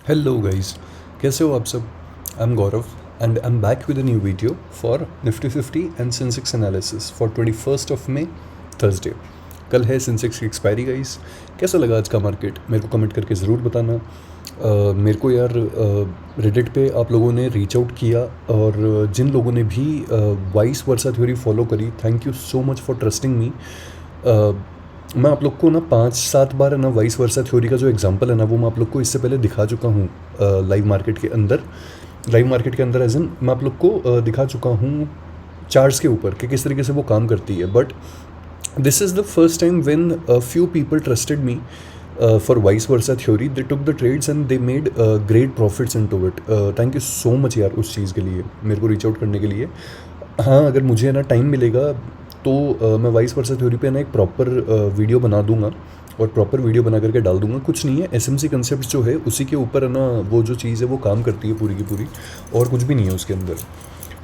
Hello guys, कैसे हो आप सब। I am Gaurav and I am back with a new video for Nifty 50 and Sensex analysis for 21st May Thursday. कल है Sensex की expiry guys. कैसा लगा आज का मार्केट, मेरे को कमेंट करके ज़रूर बताना। मेरे को यार रेडिट पे आप लोगों ने रीच आउट किया, और जिन लोगों ने भी वाइस वर्सा थ्योरी फॉलो करी, thank you so much for trusting मी। मैं आप लोग को ना 5-7 बार है ना वाइस वर्सा थ्योरी का जो एग्जांपल है ना, वो मैं आप लोग को इससे पहले दिखा चुका हूँ लाइव मार्केट के अंदर। लाइव मार्केट के अंदर एज इन मैं आप लोग को दिखा चुका हूँ चार्ट्स के ऊपर कि किस तरीके से वो काम करती है। But this is the first time when few people trusted me for vice versa theory. They took the trades and they made great profits into it. Thank you so much यार उस चीज़ के लिए, मेरे को रीच आउट करने के लिए। हाँ, अगर मुझे ना टाइम मिलेगा तो मैं वाइस वर्सा थ्योरी पे ना एक प्रॉपर वीडियो बना दूंगा, और प्रॉपर वीडियो बना करके डाल दूंगा। कुछ नहीं है, एसएमसी कंसेप्ट जो है उसी के ऊपर है ना, वो जो चीज़ है वो काम करती है पूरी की पूरी, और कुछ भी नहीं है उसके अंदर।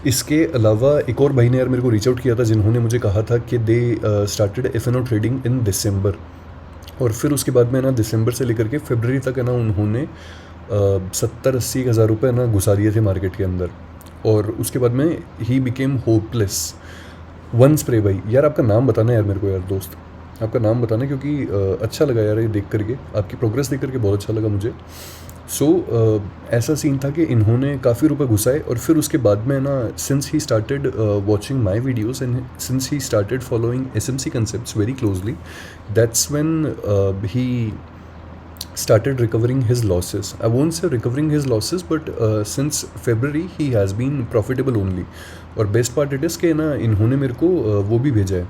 इसके अलावा एक और भाई ने यार मेरे को रीच आउट किया था, जिन्होंने मुझे कहा था कि they started F N O trading in December, और फिर उसके बाद में ना दिसंबर से लेकर के फरवरी तक है ना उन्होंने 70-80 हज़ार रुपये ना घुसा दिए थे मार्केट के अंदर। और उसके बाद में he became hopeless. One spray भाई, यार आपका नाम बताना यार मेरे को यार दोस्त, आपका नाम बताना, क्योंकि अच्छा लगा यार ये देख करके, आपकी प्रोग्रेस देख करके बहुत अच्छा लगा मुझे। सो ऐसा सीन था कि इन्होंने काफ़ी रुपए घुसाए, और फिर उसके बाद में ना since he started watching my videos and since he started following S M C concept very closely, that's when he started recovering his losses. I won't say recovering his losses, but since February he has been profitable only. और best part it is कि ना इन्होंने मेरे को वो भी भेजा है,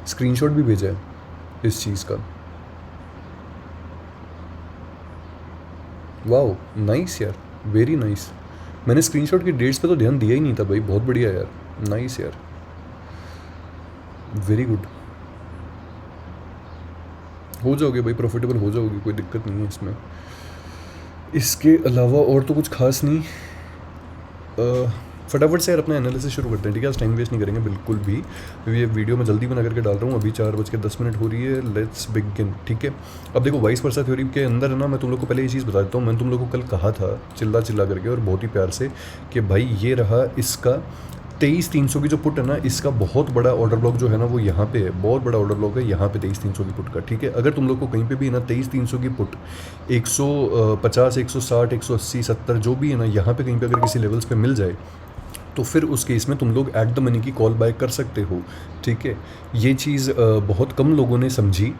स्क्रीनशॉट भी भेजा है इस चीज़ का। वाओ नाइस यार, वेरी नाइस। मैंने स्क्रीनशॉट की डेट्स पे तो ध्यान दिया ही नहीं था भाई, बहुत बढ़िया यार, नाइस यार, वेरी गुड। हो जाओगे भाई, प्रॉफिटेबल हो जाओगे, कोई दिक्कत नहीं है इसमें। इसके अलावा और तो कुछ खास नहीं। फटाफट से यार अपना एनालिसिस शुरू करते हैं, ठीक है। आज टाइम वेस्ट नहीं करेंगे बिल्कुल भी, क्योंकि ये वीडियो मैं जल्दी बना करके डाल रहा हूँ। अभी 4:10 हो रही है, लेट्स बिगिन, ठीक है। अब देखो वाइस वर्सा थ्योरी के अंदर है ना, मैं तुम लोग को पहले ये चीज़ बता देता हूँ। मैंने तुम लोग को कल कहा था चिल्ला चिल्ला करके और बहुत ही प्यार से कि भाई ये रहा इसका 23,300 की जो पुट है ना, इसका बहुत बड़ा ऑर्डर ब्लॉक जो है ना वो यहाँ पे है, बहुत बड़ा ऑर्डर ब्लॉक है यहाँ पे 23,300 की पुट का, ठीक है। अगर तुम लोग को कहीं पे भी ना 23,300 की पुट 150, 160, 180, 70 जो भी है ना, यहाँ पे कहीं पे अगर किसी लेवल्स पे मिल जाए, तो फिर उस केस में तुम लोग एट द मनी की कॉल बाय कर सकते हो, ठीक है। ये चीज़ बहुत कम लोगों ने समझी,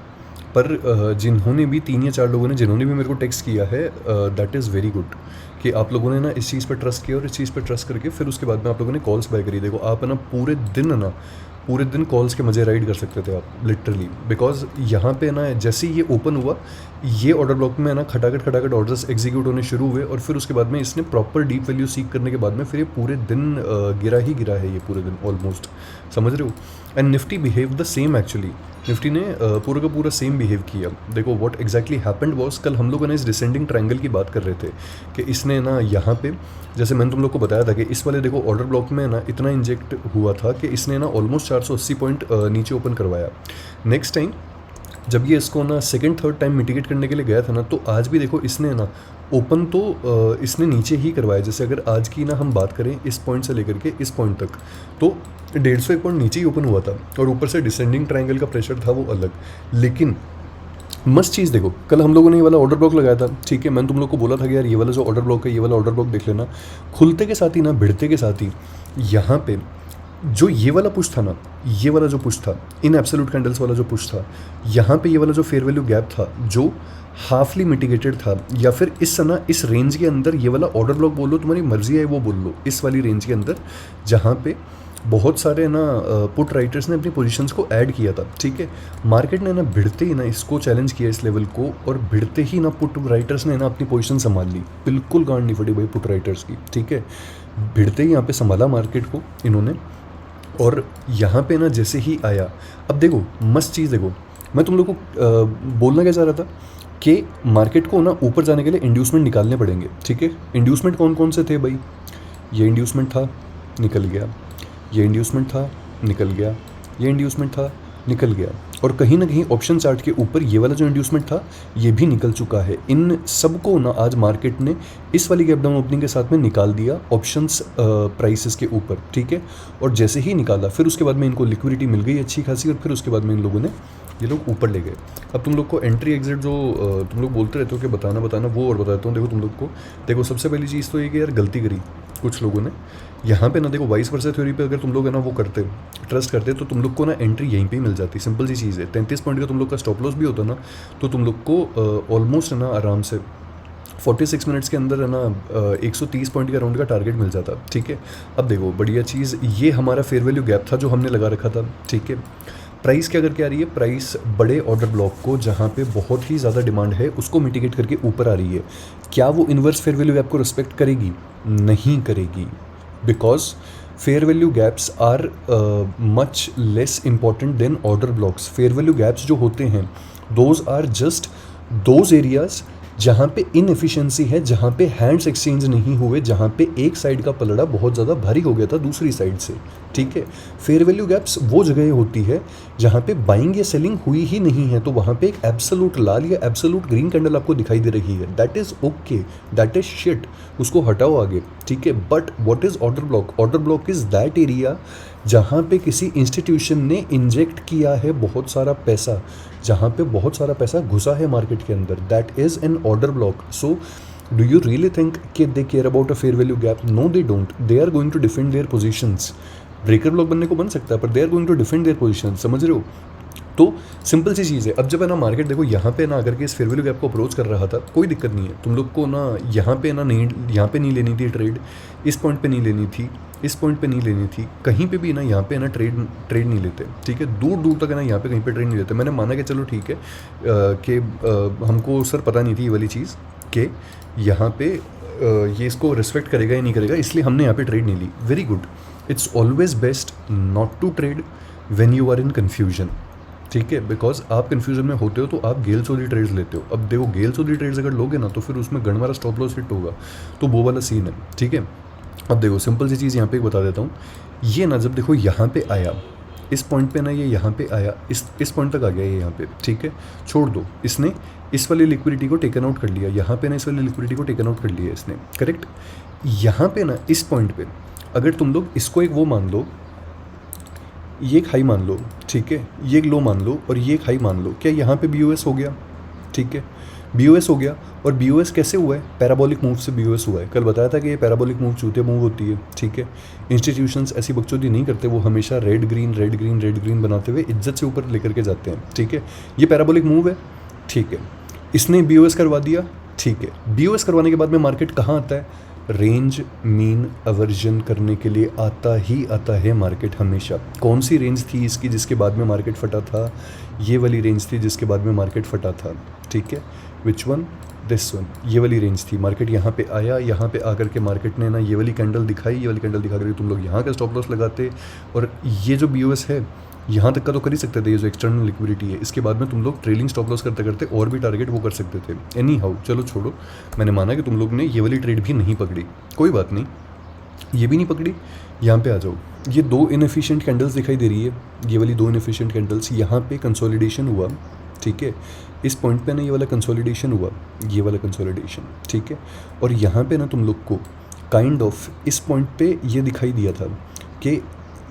पर जिन्होंने भी 3 या 4 लोगों ने जिन्होंने भी मेरे को टेक्स्ट किया है, दैट इज़ वेरी गुड कि आप लोगों ने ना इस चीज़ पर ट्रस्ट किया, और इस चीज़ पर ट्रस्ट करके फिर उसके बाद में आप लोगों ने कॉल्स बाय करी। देखो आप है ना पूरे दिन कॉल्स के मज़े राइड कर सकते थे आप लिटरली, बिकॉज यहाँ पे ना जैसे ही ये ओपन हुआ, ये ऑर्डर ब्लॉक में है ना खटाखट ऑर्डर्स एग्जीक्यूट होने शुरू हुए, और फिर उसके बाद में इसने प्रॉपर डीप वैल्यू सीख करने के बाद में फिर ये पूरे दिन गिरा ही गिरा है, ये पूरे दिन ऑलमोस्ट, समझ रहे हो। And Nifty behave the same actually, Nifty ने पूरा का पूरा सेम बिहेव किया। देखो व्हाट एग्जैक्टली हैपेंड वाज, कल हम लोगं ने इस डिसेंडिंग ट्रायंगल की बात कर रहे थे कि इसने ना यहाँ पे, जैसे मैंने तुम लोग को बताया था कि इस वाले देखो ऑर्डर ब्लॉक में ना इतना इंजेक्ट हुआ था कि इसने ना ऑलमोस्ट 480 पॉइंट नीचे ओपन करवाया। नेक्स्ट टाइम जब ये इसको ना सेकंड थर्ड टाइम मिटिगेट करने के लिए गया था ना, तो आज भी देखो इसने ना ओपन तो इसने नीचे ही करवाया। जैसे अगर आज की ना हम बात करें इस पॉइंट से लेकर के इस पॉइंट तक, तो 150 पॉइंट नीचे ही ओपन हुआ था, और ऊपर से डिसेंडिंग ट्रायंगल का प्रेशर था वो अलग। लेकिन मस्त चीज़ देखो, कल हम लोगों ने ये वाला ऑर्डर ब्लॉक लगाया था, ठीक है। मैंने तुम लोग को बोला था कि यार ये वाला जो ऑर्डर ब्लॉक है, ये वाला ऑर्डर ब्लॉक देख लेना, खुलते के साथ ही ना भिड़ते के साथ ही यहाँ पे जो ये वाला पुश था ना, ये वाला जो पुश था, इन एब्सोल्यूट कैंडल्स वाला जो पुश था, यहाँ पे ये वाला जो फेयर वैल्यू गैप था जो हाफली मिटिगेटेड था, या फिर इस रेंज के अंदर ये वाला ऑर्डर ब्लॉक बोल लो, तुम्हारी मर्जी है वो बोल लो, इस वाली रेंज के अंदर जहाँ पे बहुत सारे ना पुट राइटर्स ने अपनी पोजीशंस को ऐड किया था, ठीक है। मार्केट ने ना भिड़ते ही ना इसको चैलेंज किया इस लेवल को, और भिड़ते ही ना पुट राइटर्स ने ना अपनी पोजीशन संभाल ली। बिल्कुल गांड नहीं फटी भाई पुट राइटर्स की, ठीक है। भिड़ते ही यहाँ पे संभाला मार्केट को इन्होंने, और यहाँ पे ना जैसे ही आया, अब देखो मस्त चीज़ देखो, मैं तुम लोग को बोलना क्या चाह रहा था कि मार्केट को ना ऊपर जाने के लिए इंड्यूसमेंट निकालने पड़ेंगे, ठीक है। इंड्यूसमेंट कौन कौन से थे भाई, ये इंड्यूसमेंट था निकल गया, ये इंड्यूसमेंट था निकल गया, ये इंड्यूसमेंट था निकल गया, और कहीं ना कहीं ऑप्शन चार्ट के ऊपर ये वाला जो इंड्यूसमेंट था ये भी निकल चुका है। इन सबको ना आज मार्केट ने इस वाली गैप डाउन ओपनिंग के साथ में निकाल दिया ऑप्शंस प्राइसेस के ऊपर, ठीक है। और जैसे ही निकाला फिर उसके बाद में इनको लिक्विडिटी मिल गई अच्छी खासी, और फिर उसके बाद में इन लोगों ने ये लोग ऊपर ले गए। अब तुम लोग को एंट्री एग्जिट जो तुम लोग बोलते रहते हो कि बताना वो और बताता हूँ। देखो तुम लोग को, देखो सबसे पहली चीज़ तो ये कि यार गलती करी कुछ लोगों ने यहाँ पे ना। देखो वाइस वर्सा थ्योरी पे अगर तुम लोग है ना वो करते ट्रस्ट करते तो तुम लोग को ना एंट्री यहीं पे ही मिल जाती। सिंपल सी चीज़ है, 33 पॉइंट का तुम लोग का स्टॉप लॉस भी होता ना तो तुम लोग को ऑलमोस्ट है ना आराम से 46 मिनट्स के अंदर है ना 130 पॉइंट का राउंड का टारगेट मिल जाता, ठीक है। अब देखो बढ़िया चीज़, ये हमारा फेयर वैल्यू गैप था जो हमने लगा रखा था, ठीक है। प्राइस क्या करके आ रही है, प्राइस बड़े ऑर्डर ब्लॉक को जहाँ पे बहुत ही ज़्यादा डिमांड है उसको मिटिगेट करके ऊपर आ रही है। क्या वो इन्वर्स फेयर वैल्यू गैप को रिस्पेक्ट करेगी? नहीं करेगी, because fair value gaps are much less important than order blocks. Fair value gaps जो होते हैं those are just those areas जहाँ पे इनएफिशिएंसी है, जहाँ पे हैंड्स एक्सचेंज नहीं हुए, जहाँ पे एक साइड का पलड़ा बहुत ज़्यादा भारी हो गया था दूसरी साइड से, ठीक है। फेयर वैल्यू गैप्स वो जगह होती है जहाँ पे बाइंग या सेलिंग हुई ही नहीं है, तो वहाँ पे एक एब्सोल्यूट लाल या एब्सोल्यूट ग्रीन कैंडल आपको दिखाई दे रही है, that is okay, that is shit, उसको हटाओ आगे, ठीक है। But what is order block? Order block is that area जहाँ पे किसी इंस्टीट्यूशन ने इंजेक्ट किया है बहुत सारा पैसा, जहाँ पे बहुत सारा पैसा घुसा है मार्केट के अंदर, that is an order block. So do you really think कि they care about a fair value gap? No they don't, they are going to defend their positions. Breaker block बनने को बन सकता है पर they are going to defend their position, समझ रहे हो? तो सिंपल सी चीज़ है। अब जब है ना मार्केट देखो यहाँ पे ना आकर के इस फेयर वैल्यू गैप को अप्रोच कर रहा था, कोई दिक्कत नहीं है, तुम लोग को ना यहाँ पे ना नहीं, यहाँ पे नहीं लेनी थी ट्रेड, इस पॉइंट पे नहीं लेनी थी, इस पॉइंट पे नहीं लेनी थी, कहीं पे भी ना यहाँ पे ना ट्रेड नहीं लेते, ठीक है। दूर दूर तक है ना यहाँ पे कहीं पे ट्रेड नहीं लेते। मैंने माना कि चलो ठीक है कि हमको सर पता नहीं थी ये वाली चीज़ कि यहाँ पे ये इसको रिस्पेक्ट करेगा या नहीं करेगा, इसलिए हमने यहाँ पे ट्रेड नहीं ली। Very good, it's always best not to trade when you are in confusion, ठीक है। बिकॉज आप कन्फ्यूजन में होते हो तो आप गेल चौधरी ट्रेड्स लेते हो। अब देखो गेल चौधरी ट्रेड्स अगर लोगे ना तो फिर उसमें गणमारा स्टॉप लॉस हिट होगा, तो वो वाला सीन है, ठीक है। अब देखो सिंपल सी चीज़ यहाँ पे बता देता हूँ, ये ना जब देखो यहाँ पे आया इस पॉइंट पे ना, ये यहाँ पे आया इस पॉइंट तक आ गया ये यहाँ पे, ठीक है। छोड़ दो, इसने इस वाली लिक्विडिटी को टेकन आउट कर लिया, यहाँ पे ना इस वाली लिक्विडिटी को टेकन आउट कर लिया इसने, करेक्ट। यहाँ पे ना इस पॉइंट पे अगर तुम लोग इसको एक वो मान लो, ये एक हाई मान लो, ठीक है, ये एक लो मान लो और ये एक हाई मान लो, क्या यहाँ पे BOS हो गया? ठीक है, BOS हो गया। और BOS कैसे हुआ है? पैराबोलिक मूव से BOS हुआ है। कल बताया था कि ये पैराबोलिक मूव चूतिया मूव होती है, ठीक है। इंस्टीट्यूशंस ऐसी बकचोदी नहीं करते, वो हमेशा red green red green red green बनाते हुए इज्जत से ऊपर लेकर के जाते हैं, ठीक है। ये पैराबोलिक मूव है, ठीक है। इसने BOS करवा दिया, ठीक है। BOS करवाने के बाद में मार्केट कहाँ आता है? रेंज मीन अवर्जन करने के लिए आता है मार्केट हमेशा। कौन सी रेंज थी इसकी जिसके बाद में मार्केट फटा था? ये वाली रेंज थी जिसके बाद में मार्केट फटा था, ठीक है। Which one? दिस वन, ये वाली रेंज थी। मार्केट यहाँ पे आया, यहाँ पे आकर के मार्केट ने ना ये वाली कैंडल दिखाई, ये वाली कैंडल दिखा करके तुम लोग यहाँ का स्टॉप लॉस लगाते, और ये जो BOS है यहाँ तक का तो कर ही सकते थे, ये जो एक्सटर्नल लिक्विडिटी है। इसके बाद में तुम लोग ट्रेलिंग स्टॉप लॉस करते करते और भी टारगेट वो कर सकते थे। एनी हाउ चलो छोड़ो, मैंने माना कि तुम लोग ने ये वाली ट्रेड भी नहीं पकड़ी, कोई बात नहीं, ये भी नहीं पकड़ी। यहाँ पे आ जाओ, ये दो इनएफिशिएंट कैंडल्स दिखाई दे रही है, ये वाली दो इनएफिशिएंट कैंडल्स, यहाँ पे कंसोलिडेशन हुआ, ठीक है। इस पॉइंट पे ना ये वाला कंसोलिडेशन हुआ, ये वाला कंसोलिडेशन, ठीक है। और यहाँ पे ना तुम लोग को काइंड ऑफ इस पॉइंट पे ये दिखाई दिया था कि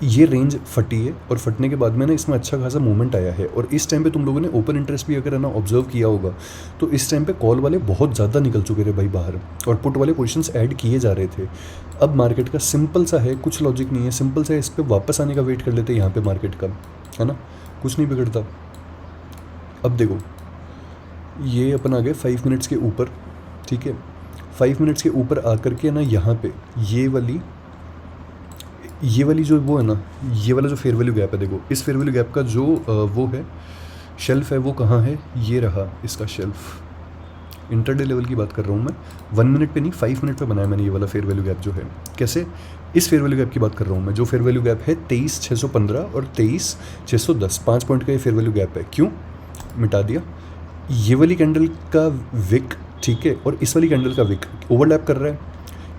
ये रेंज फटी है, और फटने के बाद में ना इसमें अच्छा खासा मूवमेंट आया है। और इस टाइम पे तुम लोगों ने ओपन इंटरेस्ट भी अगर है ना ऑब्जर्व किया होगा तो इस टाइम पे कॉल वाले बहुत ज़्यादा निकल चुके थे भाई बाहर, और पुट वाले पोजीशंस ऐड किए जा रहे थे। अब मार्केट का सिंपल सा है, कुछ लॉजिक नहीं है, सिंपल सा है, इस पर वापस आने का वेट कर लेते हैं यहाँ पे मार्केट का, है ना, कुछ नहीं बिगड़ता। अब देखो ये अपन आ गए 5 मिनट्स के ऊपर, ठीक है। 5 मिनट्स के ऊपर आकर के ना यहाँ पे ये वाली जो वो है ना, ये वाला जो फेयर वैल्यू गैप है, देखो इस फेयर वैल्यू गैप का जो वो है शेल्फ है, वो कहाँ है? ये रहा इसका शेल्फ। इंटरडे लेवल की बात कर रहा हूँ मैं, 1 मिनट पे नहीं 5 मिनट पे बनाया मैंने ये वाला फेयर वैल्यू गैप जो है। कैसे? इस फेयर वैल्यू गैप की बात कर रहा हूँ मैं, जो फेयर वैल्यू गैप है 23,615 और 23,610, 5 पॉइंट का ये फेयर वैल्यू गैप है। क्यों मिटा दिया? ये वाली कैंडल का विक, ठीक है, और इस वाली कैंडल का विक ओवरलैप कर रहा है।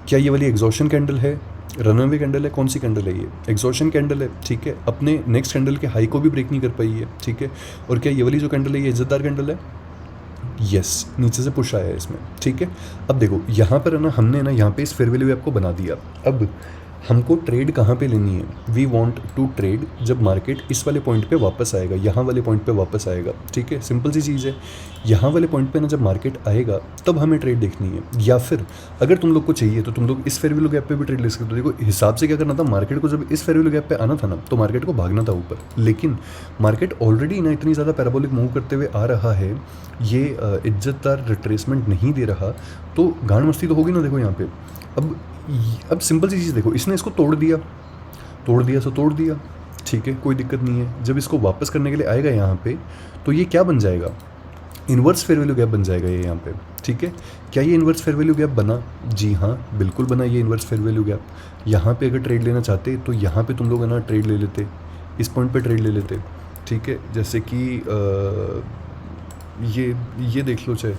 क्या ये वाली एग्जॉशन कैंडल है रनअवे कैंडल है, कौन सी कैंडल है ये? एग्जॉशन कैंडल है, ठीक है। अपने नेक्स्ट कैंडल के हाई को भी ब्रेक नहीं कर पाई है, ठीक है। और क्या ये वाली जो कैंडल है ये इज्जतदार कैंडल है? यस, नीचे से पुश आया है इसमें, ठीक है। अब देखो यहाँ पर है ना, हमने ना यहाँ पे इस फेयर वैल्यू आपको बना दिया। अब हमको ट्रेड कहाँ पे लेनी है? वी वांट टू ट्रेड जब मार्केट इस वाले पॉइंट पे वापस आएगा, यहाँ वाले पॉइंट पे वापस आएगा, ठीक है। सिंपल सी चीज़ है, यहाँ वाले पॉइंट पे ना जब मार्केट आएगा तब हमें ट्रेड देखनी है। या फिर अगर तुम लोग को चाहिए तो तुम लोग इस फेयर वैल्यू गैप पे भी ट्रेड ले सकते हो। देखो हिसाब से क्या करना था, मार्केट को जब इस फेयर वैल्यू गैप पे आना था ना, तो मार्केट को भागना था ऊपर। लेकिन मार्केट ऑलरेडी ना इतनी ज़्यादा पैराबोलिक मूव करते हुए आ रहा है, ये इज्जतदार रिट्रेसमेंट नहीं दे रहा, तो गांड मस्ती तो होगी ना। देखो यहाँ पे अब सिंपल सी चीज़ देखो, इसने इसको तोड़ दिया सो तोड़ दिया, ठीक है, कोई दिक्कत नहीं है। जब इसको वापस करने के लिए आएगा यहाँ पे, तो ये क्या बन जाएगा? इन्वर्स फेयर वैल्यू गैप बन जाएगा ये यहाँ पे, ठीक है। क्या ये इन्वर्स फेयर वैल्यू गैप बना? जी हाँ, बिल्कुल बना ये इन्वर्स फेयर वैल्यू गैप। यहाँ पे अगर ट्रेड लेना चाहते तो यहाँ पे तुम लोग है ना ट्रेड ले लेते, इस पॉइंट पे ट्रेड ले लेते, ठीक है। जैसे कि ये देख लो, चाहे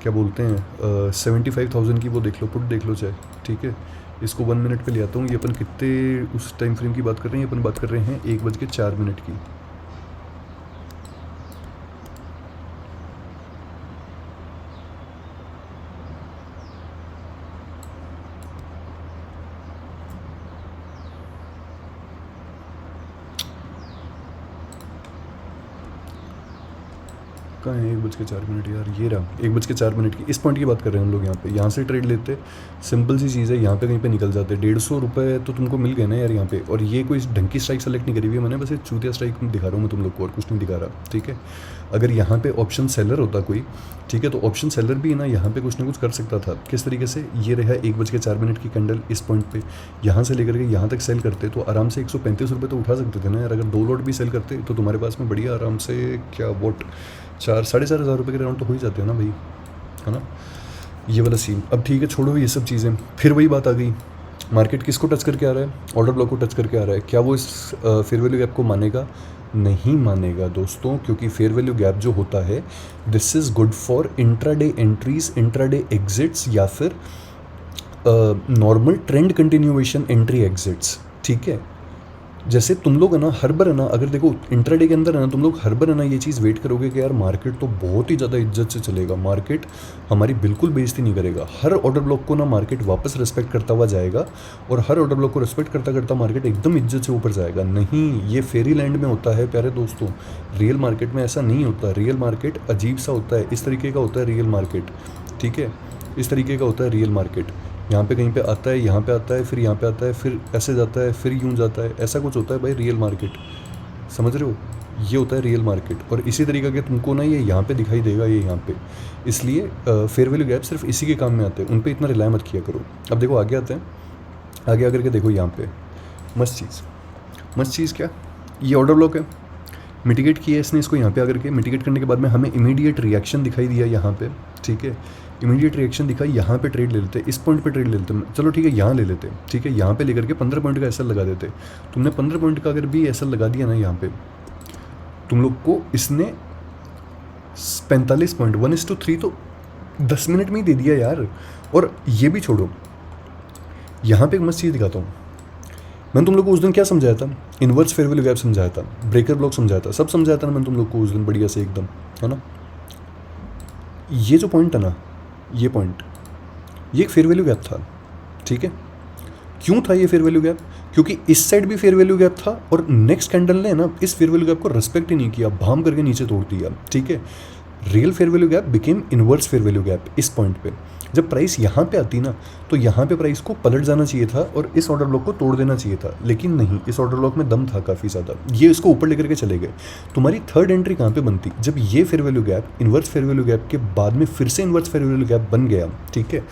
क्या बोलते हैं 75,000 की वो देख लो, पुट देख लो चाहे, ठीक है। इसको 1 मिनट पे ले आता हूँ। ये अपन कितने उस टाइम फ्रेम की बात कर रहे हैं? अपन बात कर रहे हैं 1:04 की। कहाँ है 1:04 यार? ये रहा 1:04 की। इस पॉइंट की बात कर रहे हैं हम लोग। यहाँ पे यहाँ से ट्रेड लेते, सिंपल सी चीज़ है, यहाँ पे कहीं पे निकल जाते। 150 रुपये तो तुमको मिल गए ना यार यहाँ पे। और ये कोई ढंग की स्ट्राइक सेलेक्ट नहीं करी हुई है मैंने, बस एक चूतिया स्ट्राइक दिखा रहा हूँ मैं तुम लोग को, और कुछ नहीं दिखा रहा, ठीक है। अगर यहाँ पे ऑप्शन सेलर होता कोई, ठीक है, तो ऑप्शन सेलर भी ना यहाँ पे कुछ ना कुछ कर सकता था। किस तरीके से? ये रहा 1:04 की कैंडल, इस पॉइंट पे यहाँ से लेकर के यहाँ तक सेल करते तो आराम से 135 रुपये तो उठा सकते थे ना यार। अगर 2 लॉट भी सेल करते तो तुम्हारे पास में बढ़िया आराम से क्या वोट 4-4.5 हज़ार रुपये के राउंड तो हो ही जाते हैं ना भाई, है ना। ये वाला सीन। अब ठीक है, छोड़ो ये सब चीज़ें। फिर वही बात आ गई, मार्केट किसको टच करके आ रहा है? ऑर्डर ब्लॉक को टच करके आ रहा है। क्या वो इस फेयर वैल्यू गैप को मानेगा? नहीं मानेगा दोस्तों, क्योंकि फेयर वैल्यू गैप जो होता है, this is good for intraday entries, intraday exits, या फिर normal trend continuation entry exits, ठीक है। जैसे तुम लोग है ना हर बार है ना, अगर देखो इंट्राडे के अंदर है ना, तुम लोग हर बार है ना ये चीज़ वेट करोगे कि यार मार्केट तो बहुत ही ज़्यादा इज्जत से चलेगा, मार्केट हमारी बिल्कुल बेइज्जती नहीं करेगा। हर ऑर्डर ब्लॉक को ना मार्केट वापस रिस्पेक्ट करता हुआ जाएगा, और हर ऑर्डर ब्लॉक को रिस्पेक्ट करता करता मार्केट एकदम इज्जत से ऊपर जाएगा। नहीं, ये फेरी लैंड में होता है प्यारे दोस्तों, रियल मार्केट में ऐसा नहीं होता। रियल मार्केट अजीब सा होता है, इस तरीके का होता है रियल मार्केट, ठीक है, इस तरीके का होता है रियल मार्केट। यहाँ पे कहीं पे आता है, यहाँ पे आता है, फिर यहाँ पे आता है, फिर ऐसे जाता है, फिर यूँ जाता है, ऐसा कुछ होता है भाई रियल मार्केट, समझ रहे हो? ये होता है रियल मार्केट। और इसी तरीके के तुमको ना ये यहाँ पे दिखाई देगा, ये यहाँ पे। इसलिए फेयर वैल्यू गैप सिर्फ इसी के काम में आते हैं, उन पर इतना रिलाय मत किया करो। अब देखो आगे आते हैं, आगे आकर के देखो यहाँ पे मस्त चीज़ क्या, ये ऑर्डर ब्लॉक है, मिटिगेट किया इसने इसको यहाँ पे आकर के। मिटिगेट करने के बाद में हमें इमीडिएट रिएक्शन दिखाई दिया यहाँ पे, ठीक है, इमीडिएट रिएक्शन दिखा। यहाँ पे ट्रेड ले लेते, इस पॉइंट पे ट्रेड ले लेते, चलो ठीक है, यहाँ ले लेते, ठीक है। यहाँ पे लेकर के 15 पॉइंट का एसएल लगा देते। तुमने 15 पॉइंट का अगर भी एसएल लगा दिया ना यहाँ पे, तुम लोग को इसने 45 पॉइंट 1:3 तो 10 मिनट में ही दे दिया यार। और ये भी छोड़ो, यहाँ पे एक मस्त चीज़ दिखाता हूँ। मैंने तुम लोग को उस दिन क्या समझाया था? इन्वर्स फेयर वैल्यू गैप समझाया था, ब्रेकर ब्लॉक समझाया था, सब समझाया था ना मैंने तुम लोग को उस दिन बढ़िया से एकदम, है ना। ये जो पॉइंट है ना, ये पॉइंट, ये एक फेयर वैल्यू गैप था, ठीक है। क्यों था ये फेयर वैल्यू गैप? क्योंकि इस साइड भी फेयर वैल्यू गैप था, और नेक्स्ट कैंडल ने ना इस फेयर वैल्यू गैप को रिस्पेक्ट ही नहीं किया, भाम करके नीचे तोड़ दिया, ठीक है। Real fair value gap became inverse fair value gap इस पॉइंट पे। जब प्राइस यहाँ पे आती ना, तो यहाँ पे प्राइस को पलट जाना चाहिए था और इस ऑर्डर ब्लॉक को तोड़ देना चाहिए था, लेकिन नहीं, इस ऑर्डर ब्लॉक में दम था काफ़ी ज़्यादा, ये इसको ऊपर लेकर के चले गए। तुम्हारी थर्ड एंट्री कहाँ पे बनती? जब ये fair value gap inverse fair value gap के बाद में फिर से इन्वर्स फेयर वैल्यू गैप बन गया, ठीक है।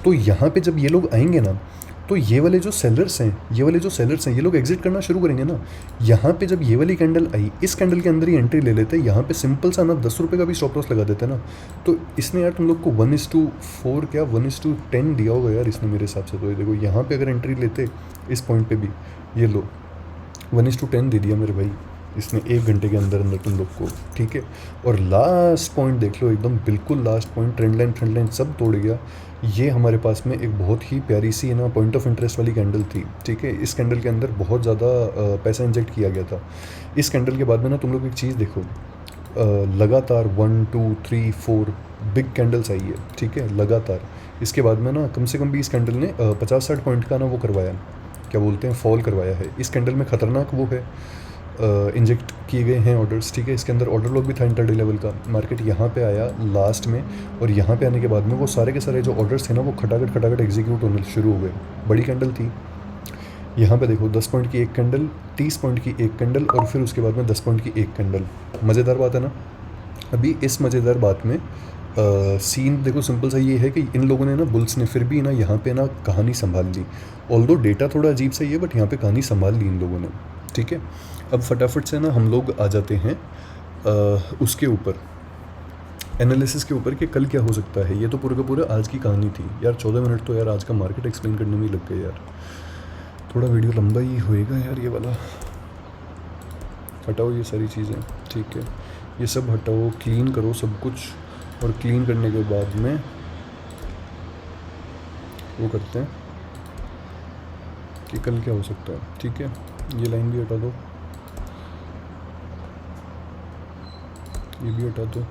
तो यहाँ पे जब ये लोग आएंगे ना, तो ये वाले जो सेलर्स हैं, ये लोग एग्जिट करना शुरू करेंगे ना। यहाँ पे जब ये वाली कैंडल आई, इस कैंडल के अंदर ही एंट्री ले लेते, यहाँ पे सिंपल सा ना 10 रुपये का भी स्टॉप लॉस लगा देते ना। तो इसने यार तुम लोग को 1:4 क्या 1:10 दिया होगा यार इसने मेरे हिसाब से। तो ये देखो यहाँ पे अगर एंट्री लेते इस पॉइंट पे भी, ये लो 1:10 दे दिया मेरे भाई, इसने 1 घंटे के अंदर अंदर तुम लोग को, ठीक है। और लास्ट पॉइंट देख लो, एकदम बिल्कुल लास्ट पॉइंट, ट्रेंड लाइन सब तोड़ गया। ये हमारे पास में एक बहुत ही प्यारी सी ना पॉइंट ऑफ इंटरेस्ट वाली कैंडल थी, ठीक है। इस कैंडल के अंदर बहुत ज़्यादा पैसा इंजेक्ट किया गया था। इस कैंडल के बाद में ना तुम लोग एक चीज़ देखो, लगातार 1 2 3 4 बिग कैंडल्स आई है, ठीक है, लगातार। इसके बाद में ना कम से कम भी इस कैंडल ने 50-60 पॉइंट का ना वो करवाया, क्या बोलते हैं, फॉल करवाया है। इस कैंडल में ख़तरनाक वो है, इंजेक्ट किए गए हैं ऑर्डर्स, ठीक है। इसके अंदर ऑर्डर लॉक भी था इंटरडे लेवल का। मार्केट यहाँ पे आया लास्ट में, और यहाँ पे आने के बाद में वो सारे के सारे जो ऑर्डर्स थे ना वो खटाखट एग्जीक्यूट होने शुरू हो गए। बड़ी कैंडल थी। यहाँ पे देखो 10 पॉइंट की एक कैंडल, 30 पॉइंट की एक कैंडल, और फिर उसके बाद में 10 पॉइंट की एक कैंडल। मज़ेदार बात है ना। अभी इस मज़ेदार बात में सीन देखो, सिंपल सा ये है कि इन लोगों ने ना, बुल्स ने फिर भी ना यहाँ पे ना कहानी संभाल ली। ऑल्दो डेटा थोड़ा अजीब सा ही है, बट यहाँ पे कहानी संभाल ली इन लोगों ने, ठीक है। अब फटाफट से ना हम लोग आ जाते हैं उसके ऊपर, एनालिसिस के ऊपर, कि कल क्या हो सकता है। ये तो पूरा का पूरा आज की कहानी थी यार। 14 मिनट तो यार आज का मार्केट एक्सप्लेन करने में ही लग गए यार। थोड़ा वीडियो लंबा ही होएगा यार ये वाला। हटाओ ये सारी चीज़ें, ठीक है, ये सब हटाओ, क्लीन करो सब कुछ। और क्लीन करने के बाद में वो करते हैं कि कल क्या हो सकता है, ठीक है। ये लाइन भी हटा दो, ये भी हटा दो।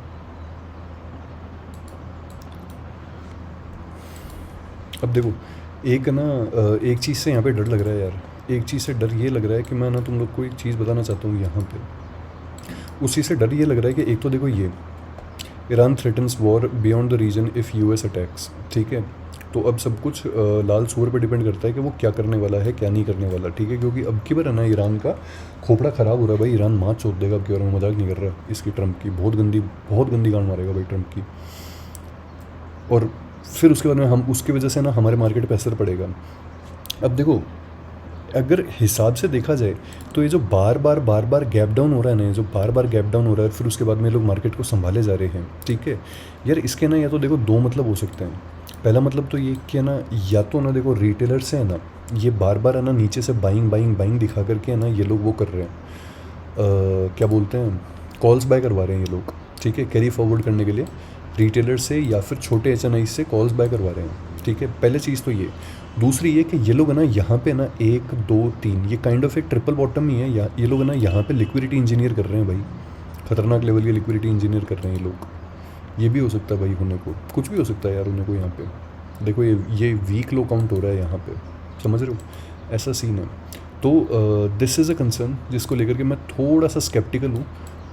अब देखो एक ना एक चीज़ से यहाँ पे डर लग रहा है यार। एक चीज़ से डर ये लग रहा है कि मैं ना तुम लोग को एक चीज़ बताना चाहता हूँ यहाँ पे। उसी से डर ये लग रहा है कि एक तो देखो ये Iran threatens war beyond the region if US attacks, ठीक है। तो अब सब कुछ लाल सूअर पे डिपेंड करता है कि वो क्या करने वाला है, क्या नहीं करने वाला, ठीक है। क्योंकि अब की बार है ना ईरान का खोपड़ा ख़राब हो रहा है भाई। ईरान मार चोट देगा अब की बार, मैं मजाक नहीं कर रहा इसकी। ट्रंप की बहुत गंदी गांड मारेगा भाई ट्रंप की। और फिर उसके बाद में हम उसकी वजह से ना हमारे मार्केट पे असर पड़ेगा। अब देखो अगर हिसाब से देखा जाए तो ये जो बार बार गैप डाउन हो रहा है ना, जो बार बार गैप डाउन हो रहा है, फिर उसके बाद में लोग मार्केट को संभाले जा रहे हैं, ठीक है यार। इसके ना या तो देखो दो मतलब हो सकते हैं। पहला मतलब तो ये कि ना, या तो ना देखो रिटेलर से है ना ये बार है ना नीचे से बाइंग दिखा करके है ना ये लोग वो कर रहे हैं, क्या बोलते हैं, कॉल्स बाय करवा रहे हैं ये लोग, ठीक है, कैरी फॉरवर्ड करने के लिए रिटेलर से या फिर छोटे एचएनआई से कॉल्स बाय करवा रहे हैं, ठीक है। पहले चीज़ तो ये। दूसरी ये कि ये लोग है ना यहाँ पे ना 1 2 3 ये काइंड ऑफ एक ट्रिपल बॉटम ही है। या ये लोग है ना यहाँ पे लिक्विडिटी इंजीनियर कर रहे हैं भाई, खतरनाक लेवल की लिक्विडिटी इंजीनियर कर रहे हैं ये लोग। ये भी हो सकता है भाई होने को, कुछ भी हो सकता है यार होने को। यहाँ पे देखो ये वीक लो काउंट हो रहा है यहाँ पे, समझ रहे हो, ऐसा सीन है। तो दिस इज़ अ कंसर्न जिसको लेकर के मैं थोड़ा सा स्केप्टिकल हूँ।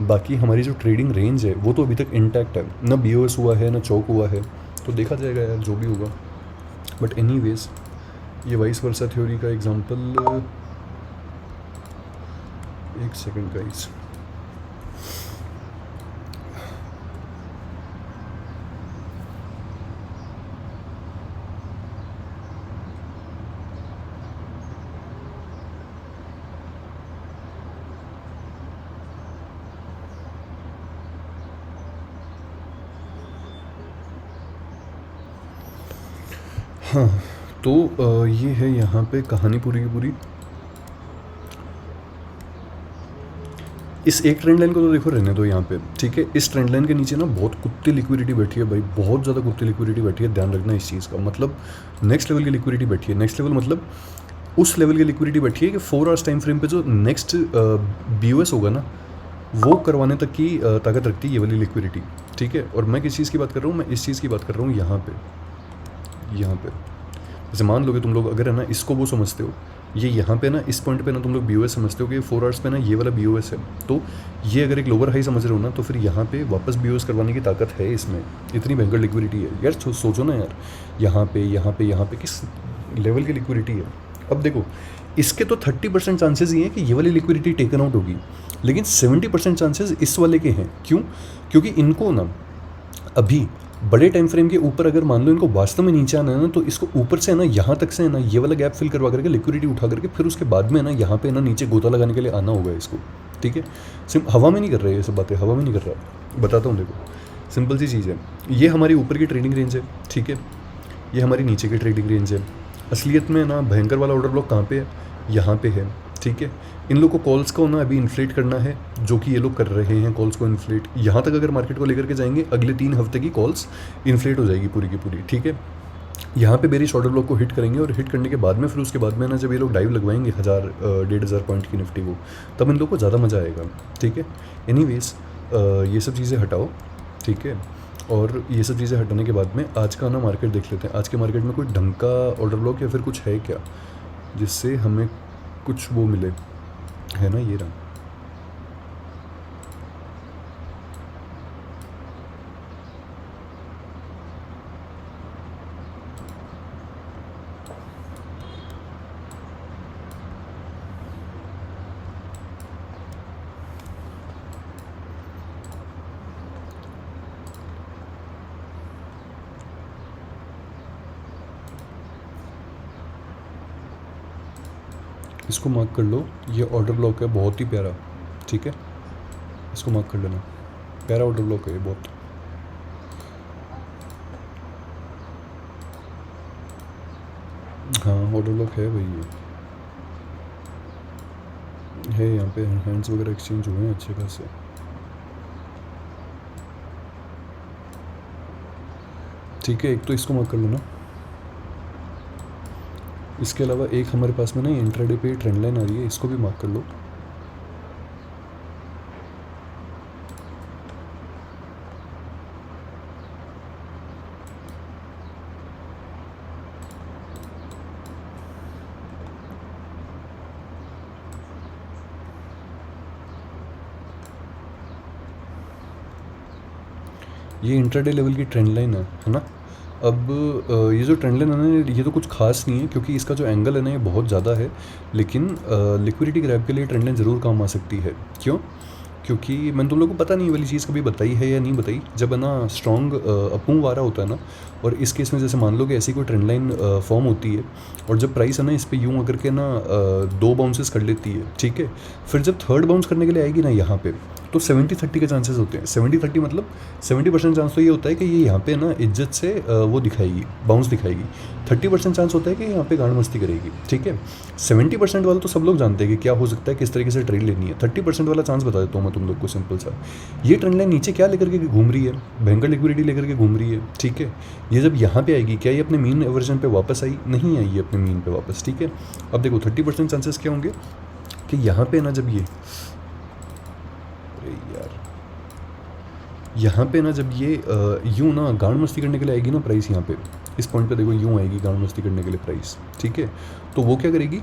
बाकी हमारी जो ट्रेडिंग रेंज है वो तो अभी तक इंटैक्ट है, ना बीओएस हुआ है ना चौक हुआ है, तो देखा जाएगा यार जो भी होगा। बट एनीवेज ये वाइस वर्सा थ्योरी का एग्जांपल, एक सेकंड गाइस, हाँ। तो ये है यहाँ पे कहानी पूरी की पूरी। इस एक ट्रेंड लाइन को तो देखो रहने दो यहाँ पे, ठीक है। इस ट्रेंड लाइन के नीचे ना बहुत कुत्ती लिक्विडिटी बैठी है भाई, बहुत ज़्यादा कुत्ती लिक्विडिटी बैठी है। ध्यान रखना इस चीज़ का, मतलब नेक्स्ट लेवल की लिक्विडिटी बैठी है। नेक्स्ट लेवल मतलब उस लेवल की लिक्विडिटी बैठी है कि 4 आवर्स टाइम फ्रेम पे जो नेक्स्ट बीओएस होगा ना वो करवाने तक की ताकत रखती है ये वाली लिक्विडिटी, ठीक है। और मैं किस चीज़ की बात कर रहा हूँ, मैं इस चीज़ की बात कर रहा हूँ यहाँ पे जैसे मान लो कि तुम लोग अगर है ना इसको वो समझते हो, ये यहाँ पे ना इस पॉइंट पे ना तुम लोग बीओएस समझते हो कि 4 आवर्स पे ना ये वाला बीओएस है, तो ये अगर एक लोअर हाई समझ रहे हो ना तो फिर यहाँ पे वापस बीओएस करवाने की ताकत है इसमें। इतनी भयंकर लिक्विडिटी है यार, सोचो ना यार, यहाँ पे किस लेवल की लिक्विडिटी है। अब देखो इसके तो 30% चांसेस ये हैं कि ये वाली लिक्विडिटी टेकन आउट होगी, लेकिन 70% चांसेस इस वाले के हैं। क्यों? क्योंकि इनको ना अभी बड़े टाइम फ्रेम के ऊपर अगर मान लो इनको वास्तव में नीचे आना है ना, तो इसको ऊपर से है ना यहाँ तक से है ना ये वाला गैप फिल करवा करके लिक्विडिटी उठा करके फिर उसके बाद में है ना यहाँ पे ना नीचे गोता लगाने के लिए आना होगा इसको, ठीक है। हवा में नहीं कर रहा है ये सब बातें, हवा में नहीं कर रहा, बताता हूँ। देखो सिंपल सी चीज़ है, ये हमारी ऊपर की ट्रेडिंग रेंज है, ठीक है, ये हमारी नीचे की ट्रेडिंग रेंज है। असलियत में ना भयंकर वाला ऑर्डर ब्लॉक कहाँ पे है, यहाँ पे है, ठीक है। इन लोग को कॉल्स को ना अभी इन्फ्लेट करना है, जो कि ये लोग कर रहे हैं कॉल्स को इन्फ्लेट। यहाँ तक अगर मार्केट को लेकर के जाएंगे, अगले 3 हफ्ते की कॉल्स इन्फ्लेट हो जाएगी पूरी की पूरी, ठीक है। यहाँ पे बेरिश ऑर्डर ब्लॉक को हिट करेंगे और हिट करने के बाद में फिर उसके बाद में ना जब ये लोग डाइव लगवाएंगे 1000-1500 पॉइंट की निफ्टी को, तब इन लोग को ज़्यादा मज़ा आएगा, ठीक है। एनीवेज ये सब चीज़ें हटाओ, ठीक है। और ये सब चीज़ें हटाने के बाद में आज का ना मार्केट देख लेते हैं। आज के मार्केट में कोई ढंग का ऑर्डर ब्लॉक या फिर कुछ है क्या जिससे हमें कुछ वो मिले, है ना, ये रहा। इसको मार्क कर लो, ये ऑर्डर ब्लॉक है बहुत ही प्यारा, ठीक है। इसको मार्क कर लेना, प्यारा ऑर्डर ब्लॉक है ये बहुत। हाँ ऑर्डर ब्लॉक है भाई, ये है। यहाँ पे हैंड्स वगैरह एक्सचेंज हुए हैं अच्छे खासे। ठीक है, एक तो इसको मार्क कर लेना। इसके अलावा एक हमारे पास में ना इंट्राडे पे ट्रेंड लाइन आ रही है, इसको भी मार्क कर लो। ये इंट्राडे लेवल की ट्रेंड लाइन है ना। अब ये जो ट्रेंड लाइन है ना, ये तो कुछ खास नहीं है क्योंकि इसका जो एंगल है ना ये बहुत ज़्यादा है, लेकिन लिक्विडिटी ग्रैब के लिए ट्रेंड लाइन ज़रूर काम आ सकती है। क्यों? क्योंकि मैंने तुम लोगों को पता नहीं वाली चीज़ कभी बताई है या नहीं बताई। जब है ना स्ट्रॉन्ग अपमूव आ रहा होता है ना, और इस केस में जैसे मान लो कि ऐसी कोई ट्रेंड लाइन फॉर्म होती है और जब प्राइस है ना इस पर यूँ करके ना 2 बाउंसेस कर लेती है, ठीक है। फिर जब थर्ड बाउंस करने के लिए आएगी ना यहाँ पे, तो 70-30 के चांसेस होते हैं। 70-30 मतलब 70% चांस तो ये होता है कि ये यहाँ पे ना इज्जत से वो दिखाएगी, बाउंस दिखाएगी। 30% चांस होता है कि यहाँ पे गांड मस्ती करेगी, ठीक है। 70% वाला तो सब लोग जानते हैं कि क्या हो सकता है, किस तरीके से ट्रेड लेनी है। 30% वाला चांस बता देता हूँ मैं तुम लोग को, सिंपल सा। ये ट्रेंड लाइन नीचे क्या लेकर के घूम रही है, भयंकर लिक्विडिटी लेकर के घूम रही है, ठीक है। ये जब यहाँ पे आएगी, क्या ये अपने मीन एवर्जन पे वापस आई? नहीं आई है अपने मीन पे वापस, ठीक है। अब देखो 30% चांसेस क्या होंगे कि यहाँ पे ना जब ये, अरे यार, यहाँ पे ना जब ये यूँ ना गांड मस्ती करने के लिए आएगी ना प्राइस, यहाँ पे इस पॉइंट पे देखो यूँ आएगी गांड मस्ती करने के लिए प्राइस, ठीक है। तो वो क्या करेगी,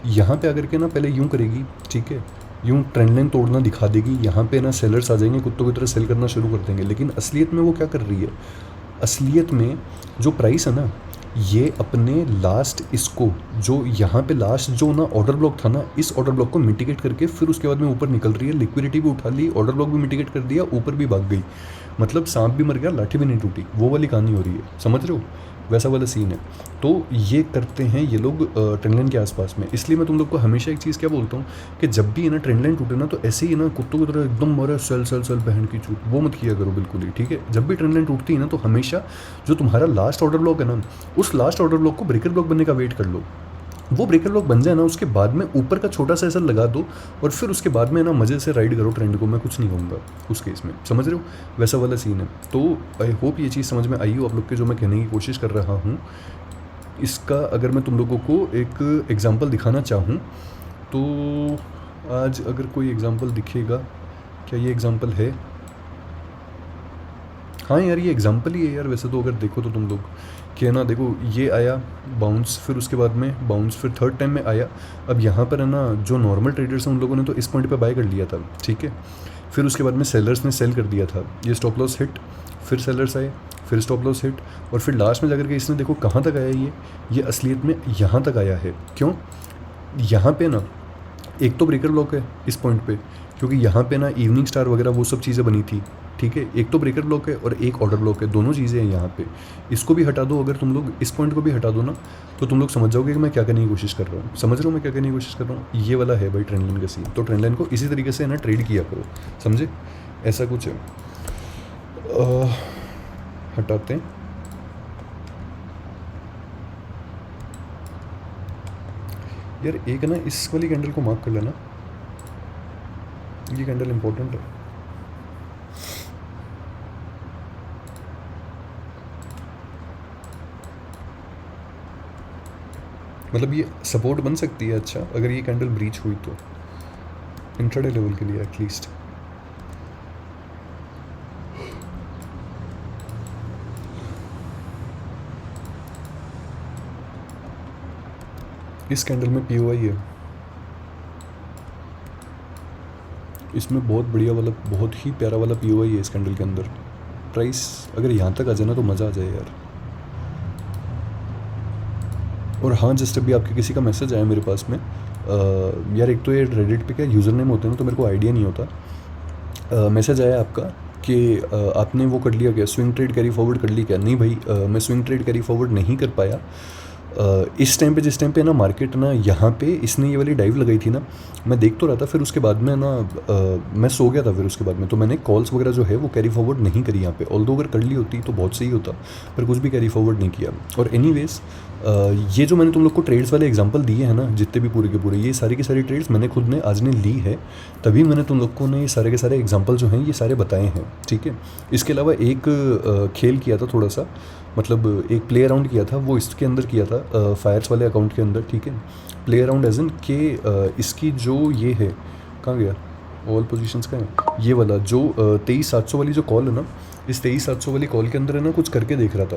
यहाँ पे आकर के ना पहले यूँ करेगी, ठीक है। यूँ ट्रेंड लाइन तोड़ना दिखा देगी, यहाँ पे ना सेलर्स आ जाएंगे, कुत्तों की तरह सेल करना शुरू कर देंगे। लेकिन असलियत में वो क्या कर रही है, असलियत में जो प्राइस है ना, ये अपने लास्ट इसको जो यहाँ पे लास्ट जो ना ऑर्डर ब्लॉक था ना, इस ऑर्डर ब्लॉक को मिटिगेट करके फिर उसके बाद में ऊपर निकल रही है। लिक्विडिटी भी उठा ली, ऑर्डर ब्लॉक भी मिटिगेट कर दिया, ऊपर भी भाग गई। मतलब सांप भी मर गया, लाठी भी नहीं टूटी, वो वाली कहानी हो रही है, समझ रहे हो, वैसा वाला सीन है। तो ये करते हैं ये लोग ट्रेंड लाइन के आसपास में। इसलिए मैं तुम लोग को हमेशा एक चीज़ क्या बोलता हूँ कि जब भी ना ट्रेंड लाइन टूटे ना, तो ऐसे ही ना कुत्तों की तरह एकदम मरे सेल सेल सेल बहन की चूट, वो मत किया करो बिल्कुल ही, ठीक है। जब भी ट्रेंड लाइन टूटती है ना, तो हमेशा जो तुम्हारा लास्ट ऑर्डर ब्लॉक है ना, उस लास्ट ऑर्डर ब्लॉक को ब्रेकर ब्लॉक बनने का वेट कर लो। वो ब्रेकर ब्लॉक बन जाए ना, उसके बाद में ऊपर का छोटा सा ऐसा लगा दो और फिर उसके बाद में ना मज़े से राइड करो ट्रेंड को। मैं कुछ नहीं कहूँगा उस केस में, समझ रहे हो, वैसा वाला सीन है। तो आई होप ये चीज़ समझ में आई हो आप लोग के, जो मैं कहने की कोशिश कर रहा हूँ। इसका अगर मैं तुम लोगों को एक एग्जांपल दिखाना चाहूँ तो आज अगर कोई एग्जांपल दिखेगा, क्या ये एग्जांपल है? हाँ यार ये एग्जांपल ही है यार वैसे तो, अगर देखो तो तुम लोग कि है ना, देखो ये आया बाउंस, फिर उसके बाद में बाउंस, फिर थर्ड टाइम में आया। अब यहाँ पर है ना जो नॉर्मल ट्रेडर्स हैं उन लोगों ने तो इस पॉइंट पे बाय कर लिया था, ठीक है। फिर उसके बाद में सेलर्स ने सेल कर दिया था, ये स्टॉप लॉस हिट, फिर सेलर्स आए, फिर स्टॉप लॉस हिट, और फिर लास्ट में जाकर के इसने देखो कहाँ तक आया, ये असलियत में यहाँ तक आया है। क्यों? यहाँ पे ना एक तो ब्रेकर ब्लॉक है इस पॉइंट पे, क्योंकि यहाँ पे ना इवनिंग स्टार वगैरह वो सब चीज़ें बनी थी, ठीक है। एक तो ब्रेकर ब्लॉक है और एक ऑर्डर ब्लॉक है, दोनों चीज़ें हैं यहाँ पे। इसको भी हटा दो, अगर तुम लोग इस पॉइंट को भी हटा दो ना, तो तुम लोग समझ जाओगे कि मैं क्या करने की कोशिश कर रहा हूँ। समझ रहे हो मैं क्या करने की कोशिश कर रहा हूँ? ये वाला है भाई ट्रेंड लाइन का सीन। तो ट्रेंड लाइन को इसी तरीके से ना ट्रेड किया करो, समझे, ऐसा कुछ है। हटाते हैं। यार एक है ना, इस वाली कैंडल को मार्क कर लेना, ये कैंडल इंपॉर्टेंट है। मतलब ये सपोर्ट बन सकती है अच्छा, अगर ये कैंडल ब्रीच हुई तो इंट्राडे लेवल के लिए एटलीस्ट। इस कैंडल में पीओआई है, इसमें बहुत बढ़िया वाला, बहुत ही प्यारा वाला पीओआई है इस कैंडल के अंदर। प्राइस अगर यहाँ तक आ जाए ना तो मज़ा आ जाए यार। और हाँ, जस्ट अभी आपके किसी का मैसेज आया मेरे पास में, यार एक तो ये रेडिट पे क्या यूज़र नेम होते हैं ना, तो मेरे को आइडिया नहीं होता। मैसेज आया आपका कि आपने वो कर लिया क्या, स्विंग ट्रेड कैरी फॉरवर्ड कर ली क्या? नहीं भाई, मैं स्विंग ट्रेड कैरी फॉरवर्ड नहीं कर पाया। इस टाइम पे, जिस टाइम पे ना मार्केट ना यहाँ पे इसने ये वाली डाइव लगाई थी ना, मैं देख तो रहा था, फिर उसके बाद में ना मैं सो गया था, फिर उसके बाद में तो मैंने कॉल्स वगैरह जो है वो कैरी फॉरवर्ड नहीं करी यहाँ पे। ऑल्दो अगर कर ली होती तो बहुत सही होता, पर कुछ भी कैरी फॉरवर्ड नहीं किया। और एनीवेज, ये जो मैंने तुम लोग को ट्रेड्स वाले एग्जांपल दिए हैं ना, जितने भी पूरे के पूरे, ये सारी की सारी ट्रेड्स मैंने खुद ने आज ने ली है, तभी मैंने तुम लोग को ने ये सारे के सारे एग्जांपल जो हैं ये सारे बताए हैं, ठीक है। इसके अलावा एक खेल किया था थोड़ा सा, मतलब एक प्ले अराउंड किया था, वो इसके अंदर किया था, फायर्स वाले अकाउंट के अंदर, ठीक है। प्ले अराउंड एज इन के इसकी जो ये है, कहाँ गया ऑल पोजीशंस का है, ये वाला जो 23,700 वाली जो कॉल है ना, इस 23,700 वाली कॉल के अंदर है ना कुछ करके देख रहा था,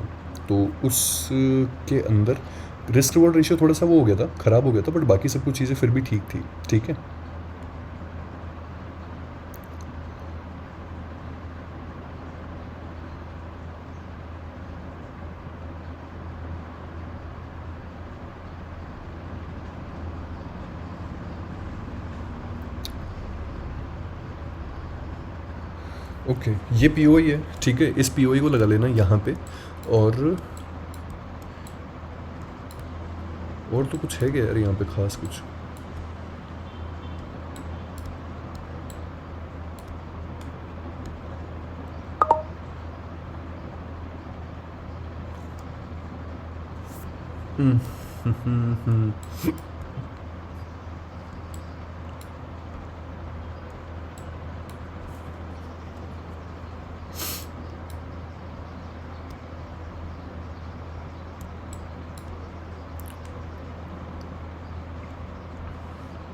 तो उस के अंदर रिस्क रिवॉर्ड रेशियो थोड़ा सा वो हो गया था, ख़राब हो गया था, बट बाकी सब कुछ चीज़ें फिर भी ठीक थी, ठीक है। ओके, ये पीओई है, ठीक है, इस पीओई को लगा लेना यहाँ पे। और तो कुछ है क्या यार यहाँ पे खास कुछ? हम्म,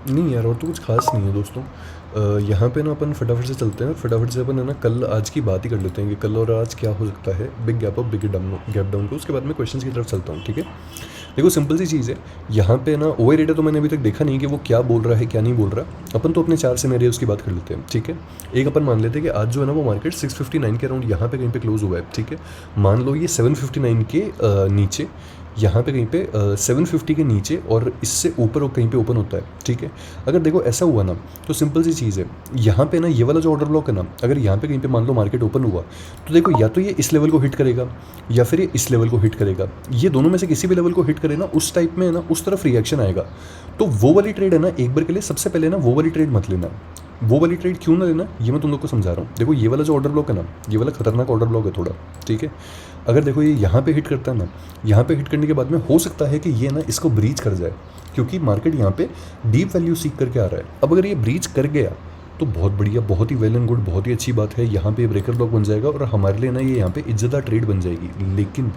नहीं यार, और तो कुछ खास नहीं है दोस्तों। यहाँ पे ना अपन फटाफट से चलते हैं, फटाफट से अपन है ना कल आज की बात ही कर लेते हैं कि कल और आज क्या हो सकता है, big gap up big gap down को। उसके बाद में क्वेश्चंस की तरफ चलता हूँ, ठीक है। देखो सिंपल सी चीज़ है, यहाँ पे ना ओवर रेट है, तो मैंने अभी तक देखा नहीं कि वो क्या बोल रहा है क्या नहीं बोल रहा। अपन तो अपने 4 सिनेरियोज़ की बात कर लेते हैं, ठीक है। एक अपन मान लेते हैं कि आज जो है ना वो मार्केट 659 के अराउंड यहाँ पे कहीं पे क्लोज हुआ है, ठीक है। मान लो ये 759 के नीचे, यहाँ पे कहीं पे 750 के नीचे और इससे ऊपर कहीं पे ओपन होता है, ठीक है। अगर देखो ऐसा हुआ ना, तो सिंपल सी चीज़ है, यहाँ पे ना ये वाला जो ऑर्डर ब्लॉक है ना, अगर यहाँ पे कहीं पे मान लो मार्केट ओपन हुआ, तो देखो या तो ये इस लेवल को हिट करेगा या फिर ये इस लेवल को हिट करेगा। ये दोनों में से किसी भी लेवल को हिट करे ना, उस टाइप में है ना उस तरफ रिएक्शन आएगा। तो वो वाली ट्रेड है ना, एक बार के लिए सबसे पहले ना वो वाली ट्रेड मत लेना। वो वाली ट्रेड क्यों ना लेना, ये मैं तुम लोग को समझा रहा हूँ। देखो ये वाला जो ऑर्डर ब्लॉक है ना, ये वाला खतरनाक ऑर्डर ब्लॉक है थोड़ा, ठीक है। अगर देखो ये यहाँ पे हिट करता है ना, यहाँ पे हिट करने के बाद में हो सकता है कि ये ना इसको ब्रीच कर जाए, क्योंकि मार्केट यहाँ पे डीप वैल्यू सीख करके आ रहा है। अब अगर ये ब्रीच कर गया तो बहुत बढ़िया, बहुत ही वेल एंड गुड, बहुत ही अच्छी बात है, यहाँ पे ब्रेकर ब्लॉक बन जाएगा और हमारे लिए ना ये यहाँ पे इज्जतदार ट्रेड बन जाएगी। लेकिन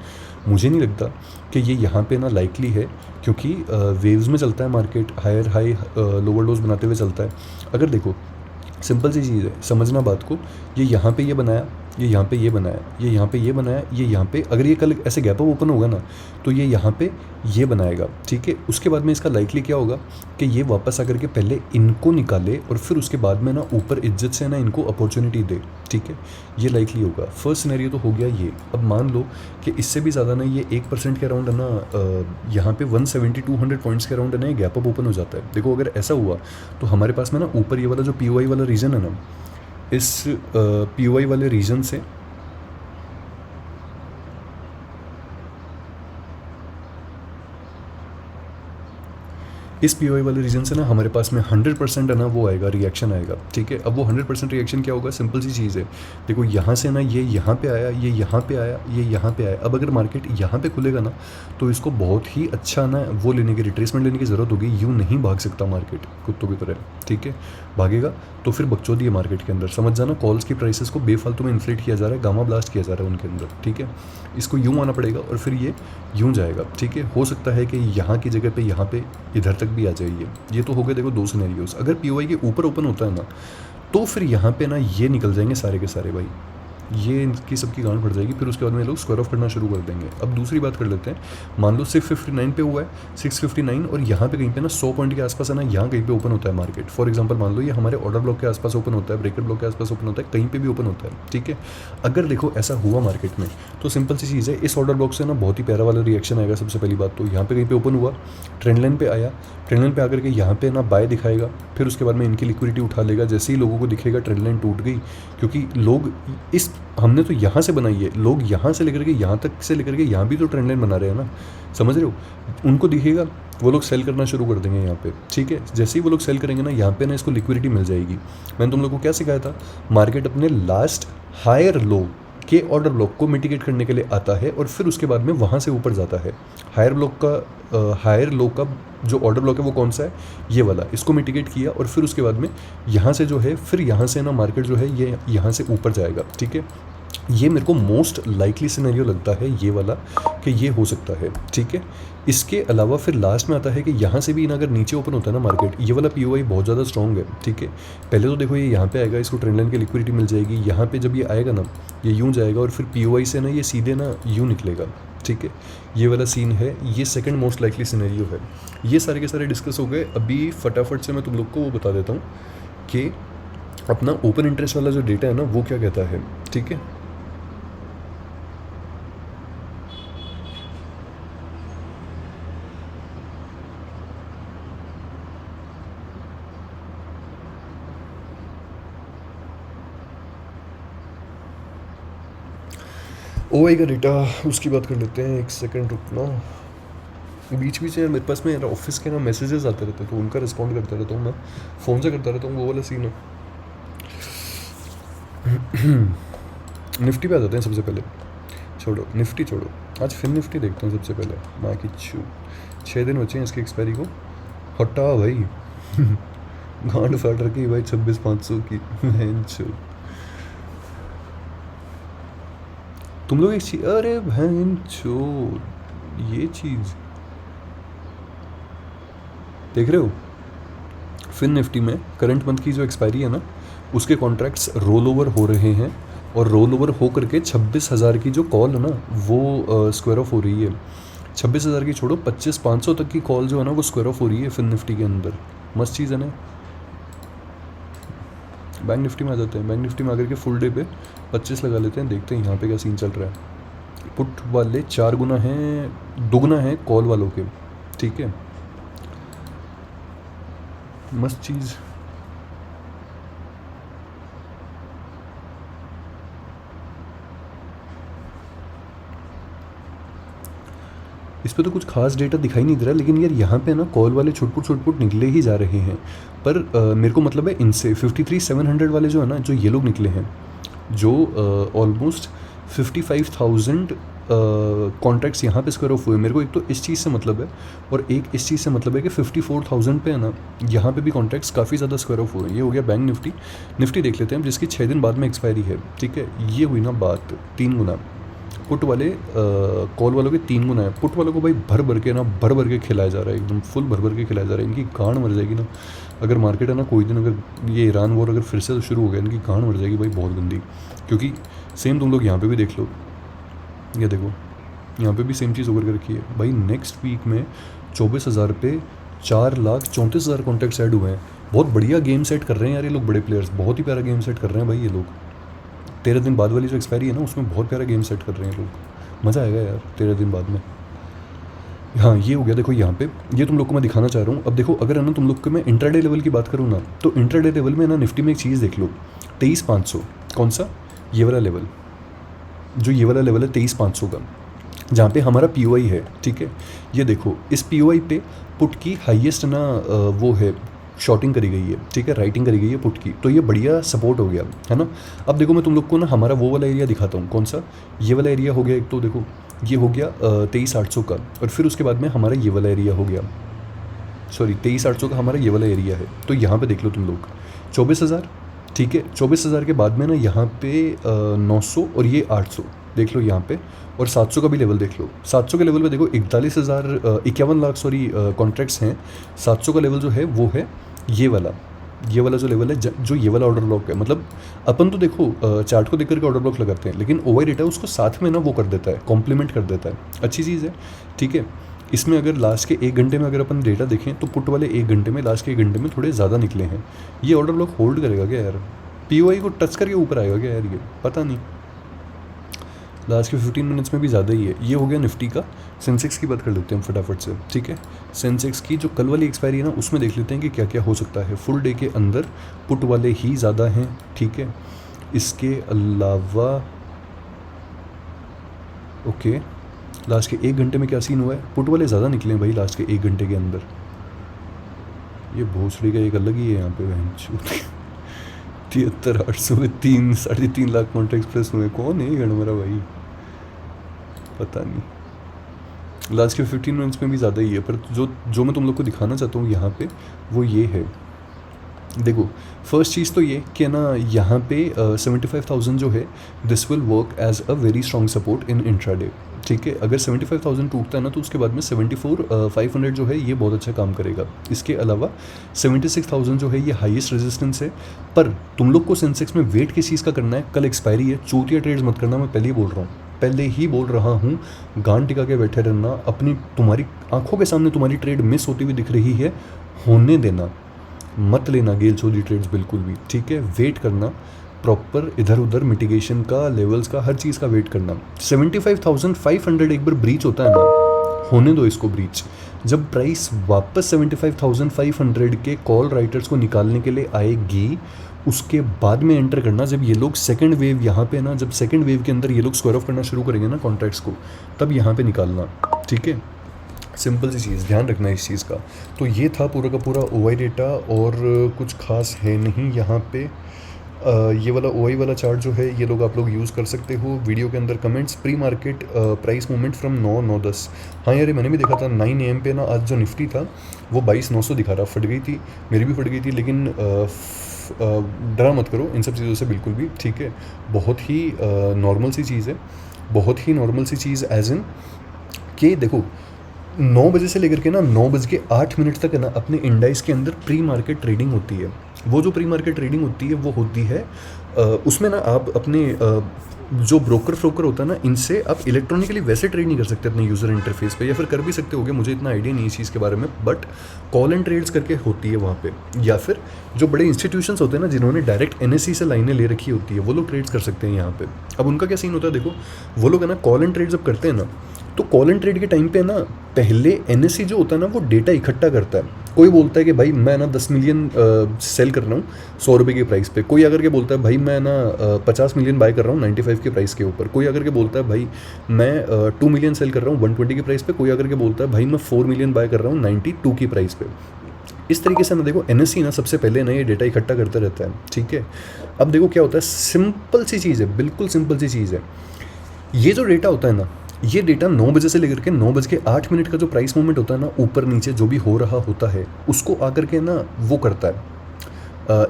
मुझे नहीं लगता कि ये यहाँ पे ना लाइकली है, क्योंकि वेव्स में चलता है market, higher high lower lows बनाते हुए चलता है। अगर देखो सिंपल सी चीज़ है, समझना बात को, ये यहाँ पे ये बनाया, ये यहाँ पे ये बनाया, ये यहाँ पे ये बनाया, ये यहाँ पे, अगर ये कल ऐसे गैप अप ओपन होगा ना, तो ये यहाँ पे ये बनाएगा, ठीक है। उसके बाद में इसका लाइकली क्या होगा कि ये वापस आकर के पहले इनको निकाले और फिर उसके बाद में ना ऊपर इज्जत से ना इनको अपॉर्चुनिटी दे, ठीक है। ये लाइकली होगा। फर्स्ट सिनेरियो तो हो गया ये। अब मान लो कि इससे भी ज़्यादा ना ये 1% के अराउंड है ना, यहाँ पे 170-200 पॉइंट्स के अराउंड है ना, ये गैप अप ओपन हो जाता है। देखो अगर ऐसा हुआ तो हमारे पास में ना ऊपर ये वाला जो पीओआई वाला रीजन है ना, इस पीओआई वाले रीजन से इस पीओआई वाले रीजन से ना हमारे पास में 100% है ना वो आएगा, रिएक्शन आएगा, ठीक है। अब वो 100% रिएक्शन क्या होगा, सिंपल सी चीज़ है। देखो यहाँ से ना ये यहाँ पे आया, ये यहाँ पे आया, ये यहाँ पे आया। अब अगर मार्केट यहाँ पे खुलेगा ना तो इसको बहुत ही अच्छा ना वो लेने की, रिट्रेसमेंट लेने की ज़रूरत होगी। यूँ नहीं भाग सकता मार्केट कुत्तों की तरह, ठीक है। भागेगा तो फिर बकचोदी है मार्केट के अंदर, समझ जाना। कॉल्स की प्राइसेस को बेफालतू में इन्फ्लेट किया जा रहा है, गामा ब्लास्ट किया जा रहा है उनके अंदर, ठीक है। इसको यूँ आना पड़ेगा और फिर ये यूँ जाएगा, ठीक है। हो सकता है कि यहाँ की जगह पे यहाँ पे इधर तक भी आ जाइए। ये तो हो गए देखो 2 सिनेरियोस। अगर पीओआई के ऊपर ओपन होता है ना तो फिर यहाँ पे ना ये निकल जाएंगे सारे के सारे भाई, ये इनकी सबकी गांड फट जाएगी। फिर उसके बाद में लोग स्क्वायर ऑफ करना शुरू कर देंगे। अब दूसरी बात कर लेते हैं, मान लो 659 पे हुआ है, 659 और यहाँ पे कहीं पे ना 100 पॉइंट के आसपास है ना, यहाँ कहीं पे ओपन होता है मार्केट। फॉर एग्जांपल मान लो ये हमारे ऑर्डर ब्लॉक के आसपास ओपन होता है, ब्रेकर ब्लॉक के आसपास ओपन होता है, कहीं पे भी ओपन होता है, ठीक है। अगर देखो ऐसा हुआ मार्केट में तो सिंपल सी चीज़ है, इस ऑर्डर ब्लॉक से ना बहुत ही प्यारा वाला रिएक्शन आएगा। सबसे पहली बात तो यहाँ पे कहीं पे ओपन हुआ, ट्रेंड लाइन पे आया, ट्रेंड लाइन पे आकर के यहाँ पे ना बाय दिखाएगा, फिर उसके बाद में इनकी लिक्विडिटी उठा लेगा। जैसे ही लोगों को दिखेगा ट्रेंड लाइन टूट गई, क्योंकि लोग इस हमने तो यहाँ से बनाई है, लोग यहाँ से लेकर के यहाँ तक से लेकर के यहाँ भी तो ट्रेंड लाइन बना रहे हैं ना, समझ रहे हो। उनको दिखेगा वो लोग सेल करना शुरू कर देंगे यहाँ पे, ठीक है। जैसे ही वो लोग सेल करेंगे ना यहाँ पे ना इसको लिक्विडिटी मिल जाएगी। मैंने तुम लोग को क्या सिखाया था, मार्केट अपने लास्ट हायर लो के ऑर्डर ब्लॉक को मिटिगेट करने के लिए आता है और फिर उसके बाद में वहाँ से ऊपर जाता है। हायर ब्लॉक का हायर लो का जो ऑर्डर ब्लॉक है वो कौन सा है, ये वाला, इसको मिटिगेट किया और फिर उसके बाद में यहाँ से जो है, फिर यहाँ से ना मार्केट जो है ये यहाँ से ऊपर जाएगा, ठीक है। ये मेरे को मोस्ट लाइकली सिनेरियो लगता है ये वाला, कि ये हो सकता है, ठीक है। इसके अलावा फिर लास्ट में आता है कि यहाँ से भी ना अगर नीचे ओपन होता है ना मार्केट, ये वाला पीओआई बहुत ज़्यादा स्ट्रॉन्ग है, ठीक है। पहले तो देखो ये यहाँ पे आएगा, इसको ट्रेंड लाइन की लिक्विडिटी मिल जाएगी। यहाँ पे जब ये आएगा ना ये यूँ जाएगा और फिर पीओआई से ना ये सीधे ना यूँ निकलेगा, ठीक है। ये वाला सीन है, ये सेकंड मोस्ट लाइकली सिनेरियो है। ये सारे के सारे डिस्कस हो गए। अभी फटाफट से मैं तुम लोग को वो बता देता हूँ कि अपना ओपन इंटरेस्ट वाला जो डेटा है ना वो क्या कहता है, ठीक है। ओआई का डेटा उसकी बात कर लेते हैं, एक सेकंड रुकना। बीच बीच में मेरे पास में ऑफिस के ना मैसेजेस आते रहते हैं तो उनका रिस्पॉन्ड करता रहता हूँ, मैं फ़ोन से करता रहता हूँ, वो वाला सीन है। निफ्टी पे आ जाते हैं सबसे पहले, छोड़ो निफ्टी छोड़ो, आज फिर निफ्टी देखते हैं सबसे पहले। माँ की छू 6 दिन बचे हैं इसकी एक्सपायरी को, हटा भाई। गांड फाट रखी भाई 26,500 की, बहन छू। तुम लोग एक चीज, अरे बहन छो, ये चीज़ देख रहे हो, फिन निफ्टी में करंट मंथ की जो एक्सपायरी है ना उसके कॉन्ट्रैक्ट्स रोल ओवर हो रहे हैं और रोल ओवर हो करके 26,000 की जो कॉल है ना वो स्क्वायर ऑफ हो रही है। 26,000 की छोड़ो, 25,500 तक की कॉल जो है ना वो स्क्वायर ऑफ हो रही है फिन निफ्टी के अंदर। मस्त चीज़ है ना। बैंक निफ्टी में आ जाते हैं, बैंक निफ्टी में आकर के फुल डे पे 25 लगा लेते हैं, देखते हैं यहाँ पे क्या सीन चल रहा है। पुट वाले 4 गुना हैं, 2 गुना हैं कॉल वालों के, ठीक है। मस्त चीज़। इस पे तो कुछ खास डेटा दिखाई नहीं दे रहा, लेकिन यार यहाँ पे ना कॉल वाले छुटपुट निकले ही जा रहे हैं। पर मेरे को मतलब है इनसे 53,700 वाले जो है ना, जो ये लोग निकले हैं, जो ऑलमोस्ट 55,000 कॉन्ट्रैक्ट्स यहाँ पे स्क्वायर ऑफ हुए। मेरे को एक तो इस चीज़ से मतलब है और एक इस चीज़ से मतलब है कि 54,000 पे है ना, यहाँ पे भी कॉन्ट्रैक्ट्स काफ़ी ज़्यादा स्क्वायर ऑफ हुए। ये हो गया बैंक निफ्टी। निफ्टी देख लेते हैं जिसकी 6 दिन बाद में एक्सपायरी है, ठीक है। ये हुई ना बात 3 गुना, पुट वाले कॉल वालों के 3 गुना है। पुट वालों को भाई भर भर के खिलाया जा रहा है, एकदम फुल भर के खिलाया जा रहा है। इनकी गांड मर जाएगी ना अगर मार्केट है ना कोई दिन, अगर ये ईरान वॉर अगर फिर से शुरू हो गया, इनकी गांड मर जाएगी भाई बहुत गंदी। क्योंकि सेम तुम लोग यहाँ पे भी देख लो, ये देखो यहाँ पे भी सेम चीज़ होकर के रखी है भाई। नेक्स्ट वीक में 24,000 पे 4,34,000 कॉन्टैक्ट्स ऐड हुए हैं। बहुत बढ़िया गेम सेट कर रहे हैं यार ये लोग, बड़े प्लेयर्स बहुत ही प्यारा गेम सेट कर रहे हैं भाई ये लोग। 13 दिन बाद वाली जो एक्सपायरी है ना उसमें बहुत प्यारा गेम सेट कर रहे हैं लोग, मज़ा आएगा यार 13 दिन बाद में। हाँ ये हो गया, देखो यहाँ पे ये तुम लोग को मैं दिखाना चाह रहा हूँ। अब देखो अगर है ना तुम लोग को मैं इंट्राडे लेवल की बात करूँ ना, तो इंट्राडे लेवल में ना निफ्टी में एक चीज़ देख लो, 23,500। कौन सा? ये वाला लेवल, जो ये वाला लेवल है 23,500 का। जहाँ पे हमारा पीओआई है, ठीक है। ये देखो इस पीओआई पे पुट की हाईएस्ट ना वो है, शॉर्टिंग करी गई है, ठीक है, राइटिंग करी गई है पुट की, तो ये बढ़िया सपोर्ट हो गया है ना। अब देखो मैं तुम लोग को ना हमारा वो वाला एरिया दिखाता हूँ, कौन सा, ये वाला एरिया हो गया एक, तो देखो ये हो गया 23,800 का, और फिर उसके बाद में हमारा ये वाला एरिया हो गया, सॉरी 23,800 का हमारा ये वाला एरिया है। तो यहाँ पे देख लो तुम लोग 24,000, ठीक है, 24,000 के बाद में ना यहाँ पे 900 और ये 800 देख लो यहाँ पे, और 700 का भी लेवल देख लो। 700 के लेवल पे देखो 51 लाख सॉरी कॉन्ट्रैक्ट्स हैं। 700 का लेवल जो है वो है ये वाला जो लेवल है, जो ये वाला ऑर्डर ब्लॉक है। मतलब अपन तो देखो चार्ट को देख करके ऑर्डर ब्लॉक लगाते हैं, लेकिन ओवर डेटा उसको साथ में ना वो कर देता है, कॉम्प्लीमेंट कर देता है, अच्छी चीज़ है, ठीक है। इसमें अगर लास्ट के 1 घंटे में अगर अपन डेटा देखें तो पुट वाले 1 घंटे में, लास्ट के 1 घंटे में थोड़े ज़्यादा निकले हैं। ये ऑर्डर ब्लॉक होल्ड करेगा क्या यार, पीओआई को टच करके ऊपर आएगा क्या यार, ये पता नहीं। लास्ट के 15 मिनट्स में भी ज़्यादा ही है। ये हो गया निफ्टी का। सेंसेक्स की बात कर लेते हैं फटाफट से, ठीक है। सेंसेक्स की जो कल वाली एक्सपायरी है ना, उसमें देख लेते हैं कि क्या क्या हो सकता है। फुल डे के अंदर पुट वाले ही ज़्यादा हैं, ठीक है। इसके अलावा ओके, लास्ट के 1 घंटे में क्या सीन हुआ है, पुट वाले ज़्यादा निकले हैं भाई लास्ट के 1 घंटे के अंदर। ये भोसड़ी का एक अलग ही है यहाँ पे बहन 73,800 में 3-3.5 लाख कॉन्ट्रैक्ट प्रेस हुए। कौन है ये मेरा भाई, पता नहीं। लास्ट के 15 मिनट्स में भी ज़्यादा ही है, पर जो मैं तुम लोग को दिखाना चाहता हूँ यहाँ पे वो ये है। देखो फर्स्ट चीज़ तो ये कि ना यहाँ पे 75,000 जो है, this will work as a very strong support in intraday, ठीक है। अगर 75,000 टूटता है ना, तो उसके बाद में 74,500 जो है ये बहुत अच्छा काम करेगा। इसके अलावा 76,000 जो है ये हाईएस्ट रेजिस्टेंस है। पर तुम लोग को सेंसेक्स में वेट किस चीज़ का करना है, कल एक्सपायरी है, चूतिया ट्रेड्स मत करना, मैं पहले ही बोल रहा हूँ। गांड टिका के बैठे रहना, अपनी तुम्हारी आंखों के सामने तुम्हारी ट्रेड मिस होती हुई दिख रही है, होने देना, मत लेना गेल चोरी ट्रेड्स बिल्कुल भी, ठीक है। वेट करना प्रॉपर, इधर उधर मिटिगेशन का, लेवल्स का, हर चीज़ का वेट करना। 75,500 एक बार ब्रीच होता है ना, होने दो इसको ब्रीच। जब प्राइस वापस 75,500 के कॉल राइटर्स को निकालने के लिए आएगी, उसके बाद में एंटर करना। जब ये लोग सेकंड वेव यहाँ पे ना, जब सेकंड वेव के अंदर ये लोग स्क्वायर ऑफ करना शुरू करेंगे ना कॉन्ट्रैक्ट्स को, तब यहाँ पे निकालना, ठीक है। सिंपल सी चीज़, ध्यान रखना इस चीज़ का। तो ये था पूरा का पूरा ओवाई डेटा, और कुछ खास है नहीं यहाँ पे। ये वाला ओवाई वाला चार्ट जो है ये लोग आप लोग यूज़ कर सकते हो। वीडियो के अंदर comments, pre market price movement from 9-9-10। हाँ यार, मैंने भी देखा था 9 AM पे ना, आज जो निफ्टी था वो 22,900 दिखा रहा, फट गई थी, मेरी भी फट गई थी। लेकिन डरा मत करो इन सब चीज़ों से बिल्कुल भी, ठीक है। बहुत ही नॉर्मल सी चीज़ है, बहुत ही normal C cheese, as in कि देखो 9 बजे से लेकर के ना 9:08 तक है ना, अपने इंडाइस के अंदर प्री मार्केट ट्रेडिंग होती है। वो जो प्री मार्केट ट्रेडिंग होती है वो होती है उसमें ना आप अपने जो ब्रोकर होता है ना, इनसे आप इलेक्ट्रॉनिकली वैसे ट्रेड नहीं कर सकते अपने यूज़र इंटरफेस पे, या फिर कर भी सकते होगे, मुझे इतना आइडिया नहीं इस चीज़ के बारे में, बट कॉल एंड ट्रेड्स करके होती है वहाँ पे। या फिर जो बड़े इंस्टीट्यूशंस होते हैं ना, जिन्होंने डायरेक्ट NSE से लाइनें ले रखी होती है, वो लोग ट्रेड्स कर सकते हैं यहाँ पे। अब उनका क्या सीन होता है, देखो वो लोग है ना कॉल एंड ट्रेड जब करते हैं ना, तो कॉल एंड ट्रेड के टाइम पे ना पहले NSE जो होता है ना वो डेटा इकट्ठा करता है। कोई बोलता है कि भाई मैं ना 10 मिलियन सेल कर रहा हूँ 100 रुपये के प्राइस पे, कोई अगर के बोलता है भाई मैं ना 50 मिलियन बाय कर रहा हूँ 95 के प्राइस के ऊपर, कोई अगर के बोलता है भाई मैं 2 मिलियन सेल कर रहा हूँ 120 के प्राइस पे, कोई अगर के बोलता है भाई मैं 4 मिलियन बाय कर रहा हूँ 92 की प्राइस पे। इस तरीके से ना देखो NSE ना सबसे पहले ना ये डेटा इकट्ठा करता रहता है, ठीक है। अब देखो क्या होता है, सिंपल सी चीज़ है, बिल्कुल सिंपल सी चीज़ है। ये जो डेटा होता है ना, ये डेटा 9 बजे से लेकर के 9:08 का जो प्राइस मूवमेंट होता है ना, ऊपर नीचे जो भी हो रहा होता है, उसको आकर के ना वो करता है,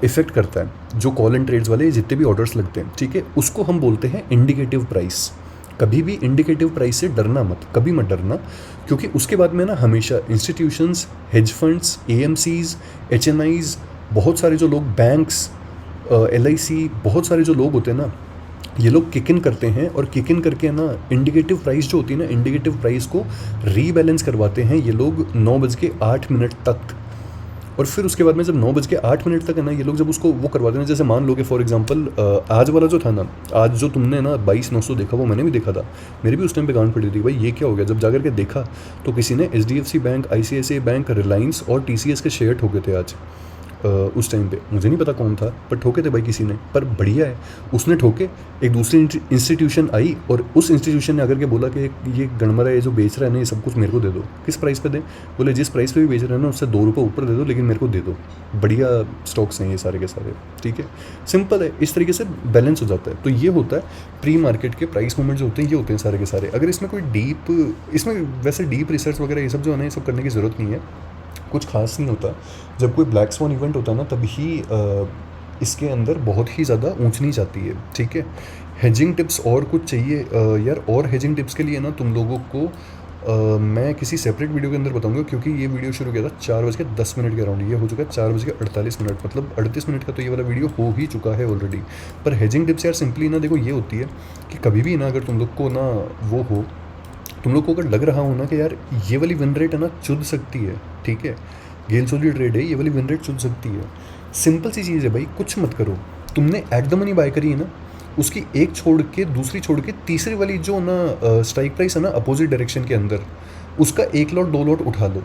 इफेक्ट करता है। जो कॉल एंड ट्रेड्स वाले जितने भी ऑर्डर्स लगते हैं, ठीक है, उसको हम बोलते हैं इंडिकेटिव प्राइस। कभी भी इंडिकेटिव प्राइस से डरना मत, कभी मत डरना, क्योंकि उसके बाद में ना हमेशा institutions, hedge funds, AMCs, HNIs, बहुत सारे जो लोग, बैंक्स, LIC, बहुत सारे जो लोग होते हैं ना, ये लोग किक इन करते हैं, और किक इन करके ना इंडिकेटिव प्राइस जो होती है ना, इंडिकेटिव प्राइस को रीबैलेंस करवाते हैं ये लोग 9:08 तक। और फिर उसके बाद में जब 9:08 तक है ना, ये लोग जब उसको वो करवाते हैं, जैसे मान लो कि फॉर एग्जांपल आज वाला जो था ना, आज जो तुमने ना 22,900 देखा, वो मैंने भी देखा था, मेरी भी उस टाइम पे गांड पड़ी थी भाई ये क्या हो गया। जब जाकर के देखा तो किसी ने HDFC bank, ICICI bank, Reliance और TCS के शेयर ठोके थे आज। उस टाइम पे, मुझे नहीं पता कौन था, पर ठोके थे भाई किसी ने, पर बढ़िया है उसने ठोके। एक दूसरी इंस्टीट्यूशन आई और उस इंस्टीट्यूशन ने आकर के बोला कि ये गड़मरा ये जो बेच रहा है ना, ये सब कुछ मेरे को दे दो। किस प्राइस पे दें? बोले जिस प्राइस पे भी बेच रहे हैं ना उससे 2 रुपये ऊपर दे दो, लेकिन मेरे को दे दो। बढ़िया स्टॉक्स हैं ये सारे के सारे, ठीक है, सिंपल है। इस तरीके से बैलेंस हो जाता है। तो ये होता है प्री मार्केट के प्राइस मूवमेंट जो होते हैं, ये होते हैं सारे के सारे। अगर इसमें कोई इसमें वैसे डीप रिसर्च वगैरह ये सब जो है ना, ये सब करने की ज़रूरत नहीं है, कुछ खास नहीं होता। जब कोई ब्लैक स्वॉन इवेंट होता है ना, तभी इसके अंदर बहुत ही ज़्यादा ऊंच नीच आती है, ठीक है। हेजिंग टिप्स और कुछ चाहिए यार, और हेजिंग टिप्स के लिए ना तुम लोगों को मैं किसी सेपरेट वीडियो के अंदर बताऊंगा, क्योंकि ये वीडियो शुरू किया था 4:10 के अराउंड, ये हो चुका है 4:48, मतलब 38 मिनट का तो ये वाला वीडियो हो ही चुका है ऑलरेडी। पर हेजिंग टिप्स यार सिंपली ना देखो, ये होती है कि कभी भी ना अगर तुम लोग को ना वो हो, तुम लोग को अगर लग रहा हो ना कि यार ये वाली विन रेट है ना चुद सकती है, ठीक है, गेंस वाली ट्रेड है, ये वाली विन रेट चुद सकती है, सिंपल सी चीज़ है भाई, कुछ मत करो। तुमने एट द मनी बाय करी है ना, उसकी एक छोड़ के दूसरी छोड़ के तीसरी वाली जो ना स्ट्राइक प्राइस है ना अपोजिट डायरेक्शन के अंदर, उसका 1 लॉट 2 लॉट उठा लो।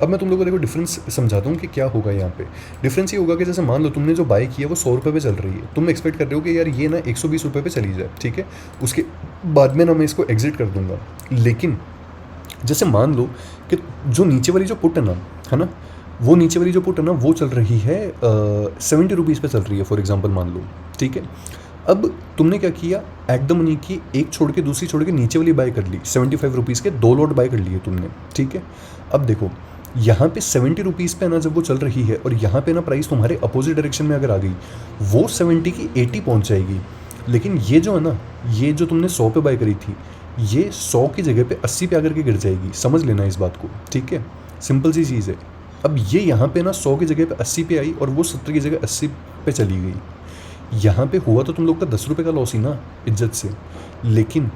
अब मैं तुम लोगों को देखो डिफरेंस समझाता हूँ कि क्या होगा यहाँ पे। डिफरेंस ये होगा कि जैसे मान लो तुमने जो बाय किया वो 100 रुपये पे चल रही है, तुम एक्सपेक्ट कर रहे हो कि यार ये ना 120 रुपये पे चली जाए, ठीक है, उसके बाद में ना मैं इसको एग्जिट कर दूंगा। लेकिन जैसे मान लो कि जो नीचे वाली जो पुट है ना, वो नीचे वाली जो पुट है ना वो चल रही है 70 रुपीज़ पे चल रही है फॉर एग्जांपल मान लो, ठीक है। अब तुमने क्या किया, एट द मनी की एक छोड़ के दूसरी छोड़ के नीचे वाली बाय कर ली, 75 रुपीज़ के 2 लॉट बाय कर लिए तुमने, ठीक है। अब देखो यहाँ पे 70 रुपीज़ पे ना जब वो चल रही है और यहाँ पे ना प्राइस तुम्हारे अपोजिट डायरेक्शन में अगर आ गई, वो 70 की 80 पहुँच जाएगी। लेकिन ये जो है ना, ये जो तुमने 100 पे बाय करी थी, ये 100 की जगह पे 80 पे आकर के गिर जाएगी, समझ लेना इस बात को, ठीक है, सिंपल सी चीज़ है। अब ये यहाँ पे ना 100 की जगह पे 80 पे आई और वो 70 की जगह 80 पे चली गई। यहाँ पे हुआ तो तुम लोग का 10 रुपये का लॉस ही ना इज्जत से। लेकिन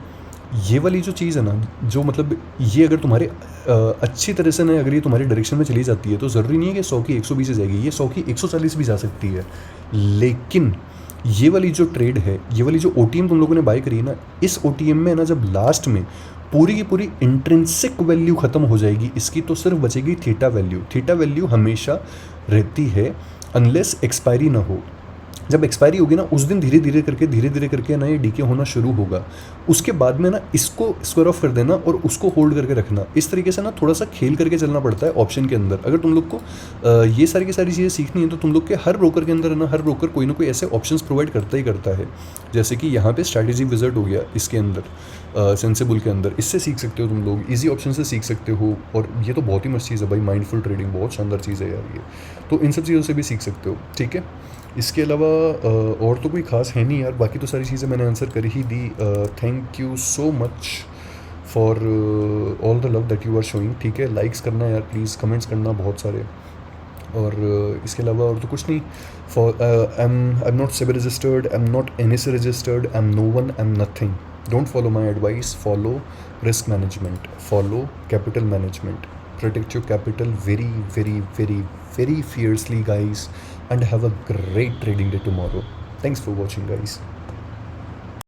ये वाली जो चीज़ है ना, जो मतलब ये अगर तुम्हारे अच्छी तरह से ना अगर ये तुम्हारी डायरेक्शन में चली जाती है, तो ज़रूरी नहीं है कि 100 की 120 जाएगी, ये 100 की 140 भी जा सकती है। लेकिन ये वाली जो ट्रेड है, ये वाली जो OTM तुम लोगों ने बाय करी है ना, इस OTM में ना जब लास्ट में पूरी की पूरी इंट्रिंसिक वैल्यू ख़त्म हो जाएगी इसकी, तो सिर्फ बचेगी थीटा वैल्यू। थीटा वैल्यू हमेशा रहती है अनलेस एक्सपायरी ना हो। जब एक्सपायरी होगी ना, उस दिन धीरे धीरे करके ना ये डीके होना शुरू होगा। उसके बाद में ना इसको स्क्वायर ऑफ कर देना और उसको होल्ड करके रखना। इस तरीके से ना थोड़ा सा खेल करके चलना पड़ता है ऑप्शन के अंदर। अगर तुम लोग को ये सारी की सारी चीज़ें सीखनी है, तो तुम लोग के हर ब्रोकर के अंदर है ना, हर ब्रोकर कोई ना कोई ऐसे ऑप्शंस प्रोवाइड करता ही करता है। जैसे कि यहाँ पे स्ट्रैटेजी विज़र्ड हो गया, इसके अंदर सेंसिबल के अंदर, इससे सीख सकते हो तुम लोग, ईजी ऑप्शन से सीख सकते हो। और ये तो बहुत ही मस्त चीज़ है भाई, माइंडफुल ट्रेडिंग बहुत शानदार चीज़ है यार ये, तो इन सब चीज़ों से भी सीख सकते हो, ठीक है। इसके अलावा और तो कोई ख़ास है नहीं यार, बाकी तो सारी चीज़ें मैंने आंसर कर ही दी। Thank you so much for all the love that you are showing, ठीक है। लाइक्स करना यार प्लीज़, कमेंट्स करना बहुत सारे। और इसके अलावा और तो कुछ नहीं। For I am not SEBI registered, I am not NSE registered, I am no one, I am nothing. Don't follow my advice, follow risk management, follow capital management, protect your capital very, very, very, very fiercely, guys, and have a great trading day tomorrow. Thanks for watching, guys.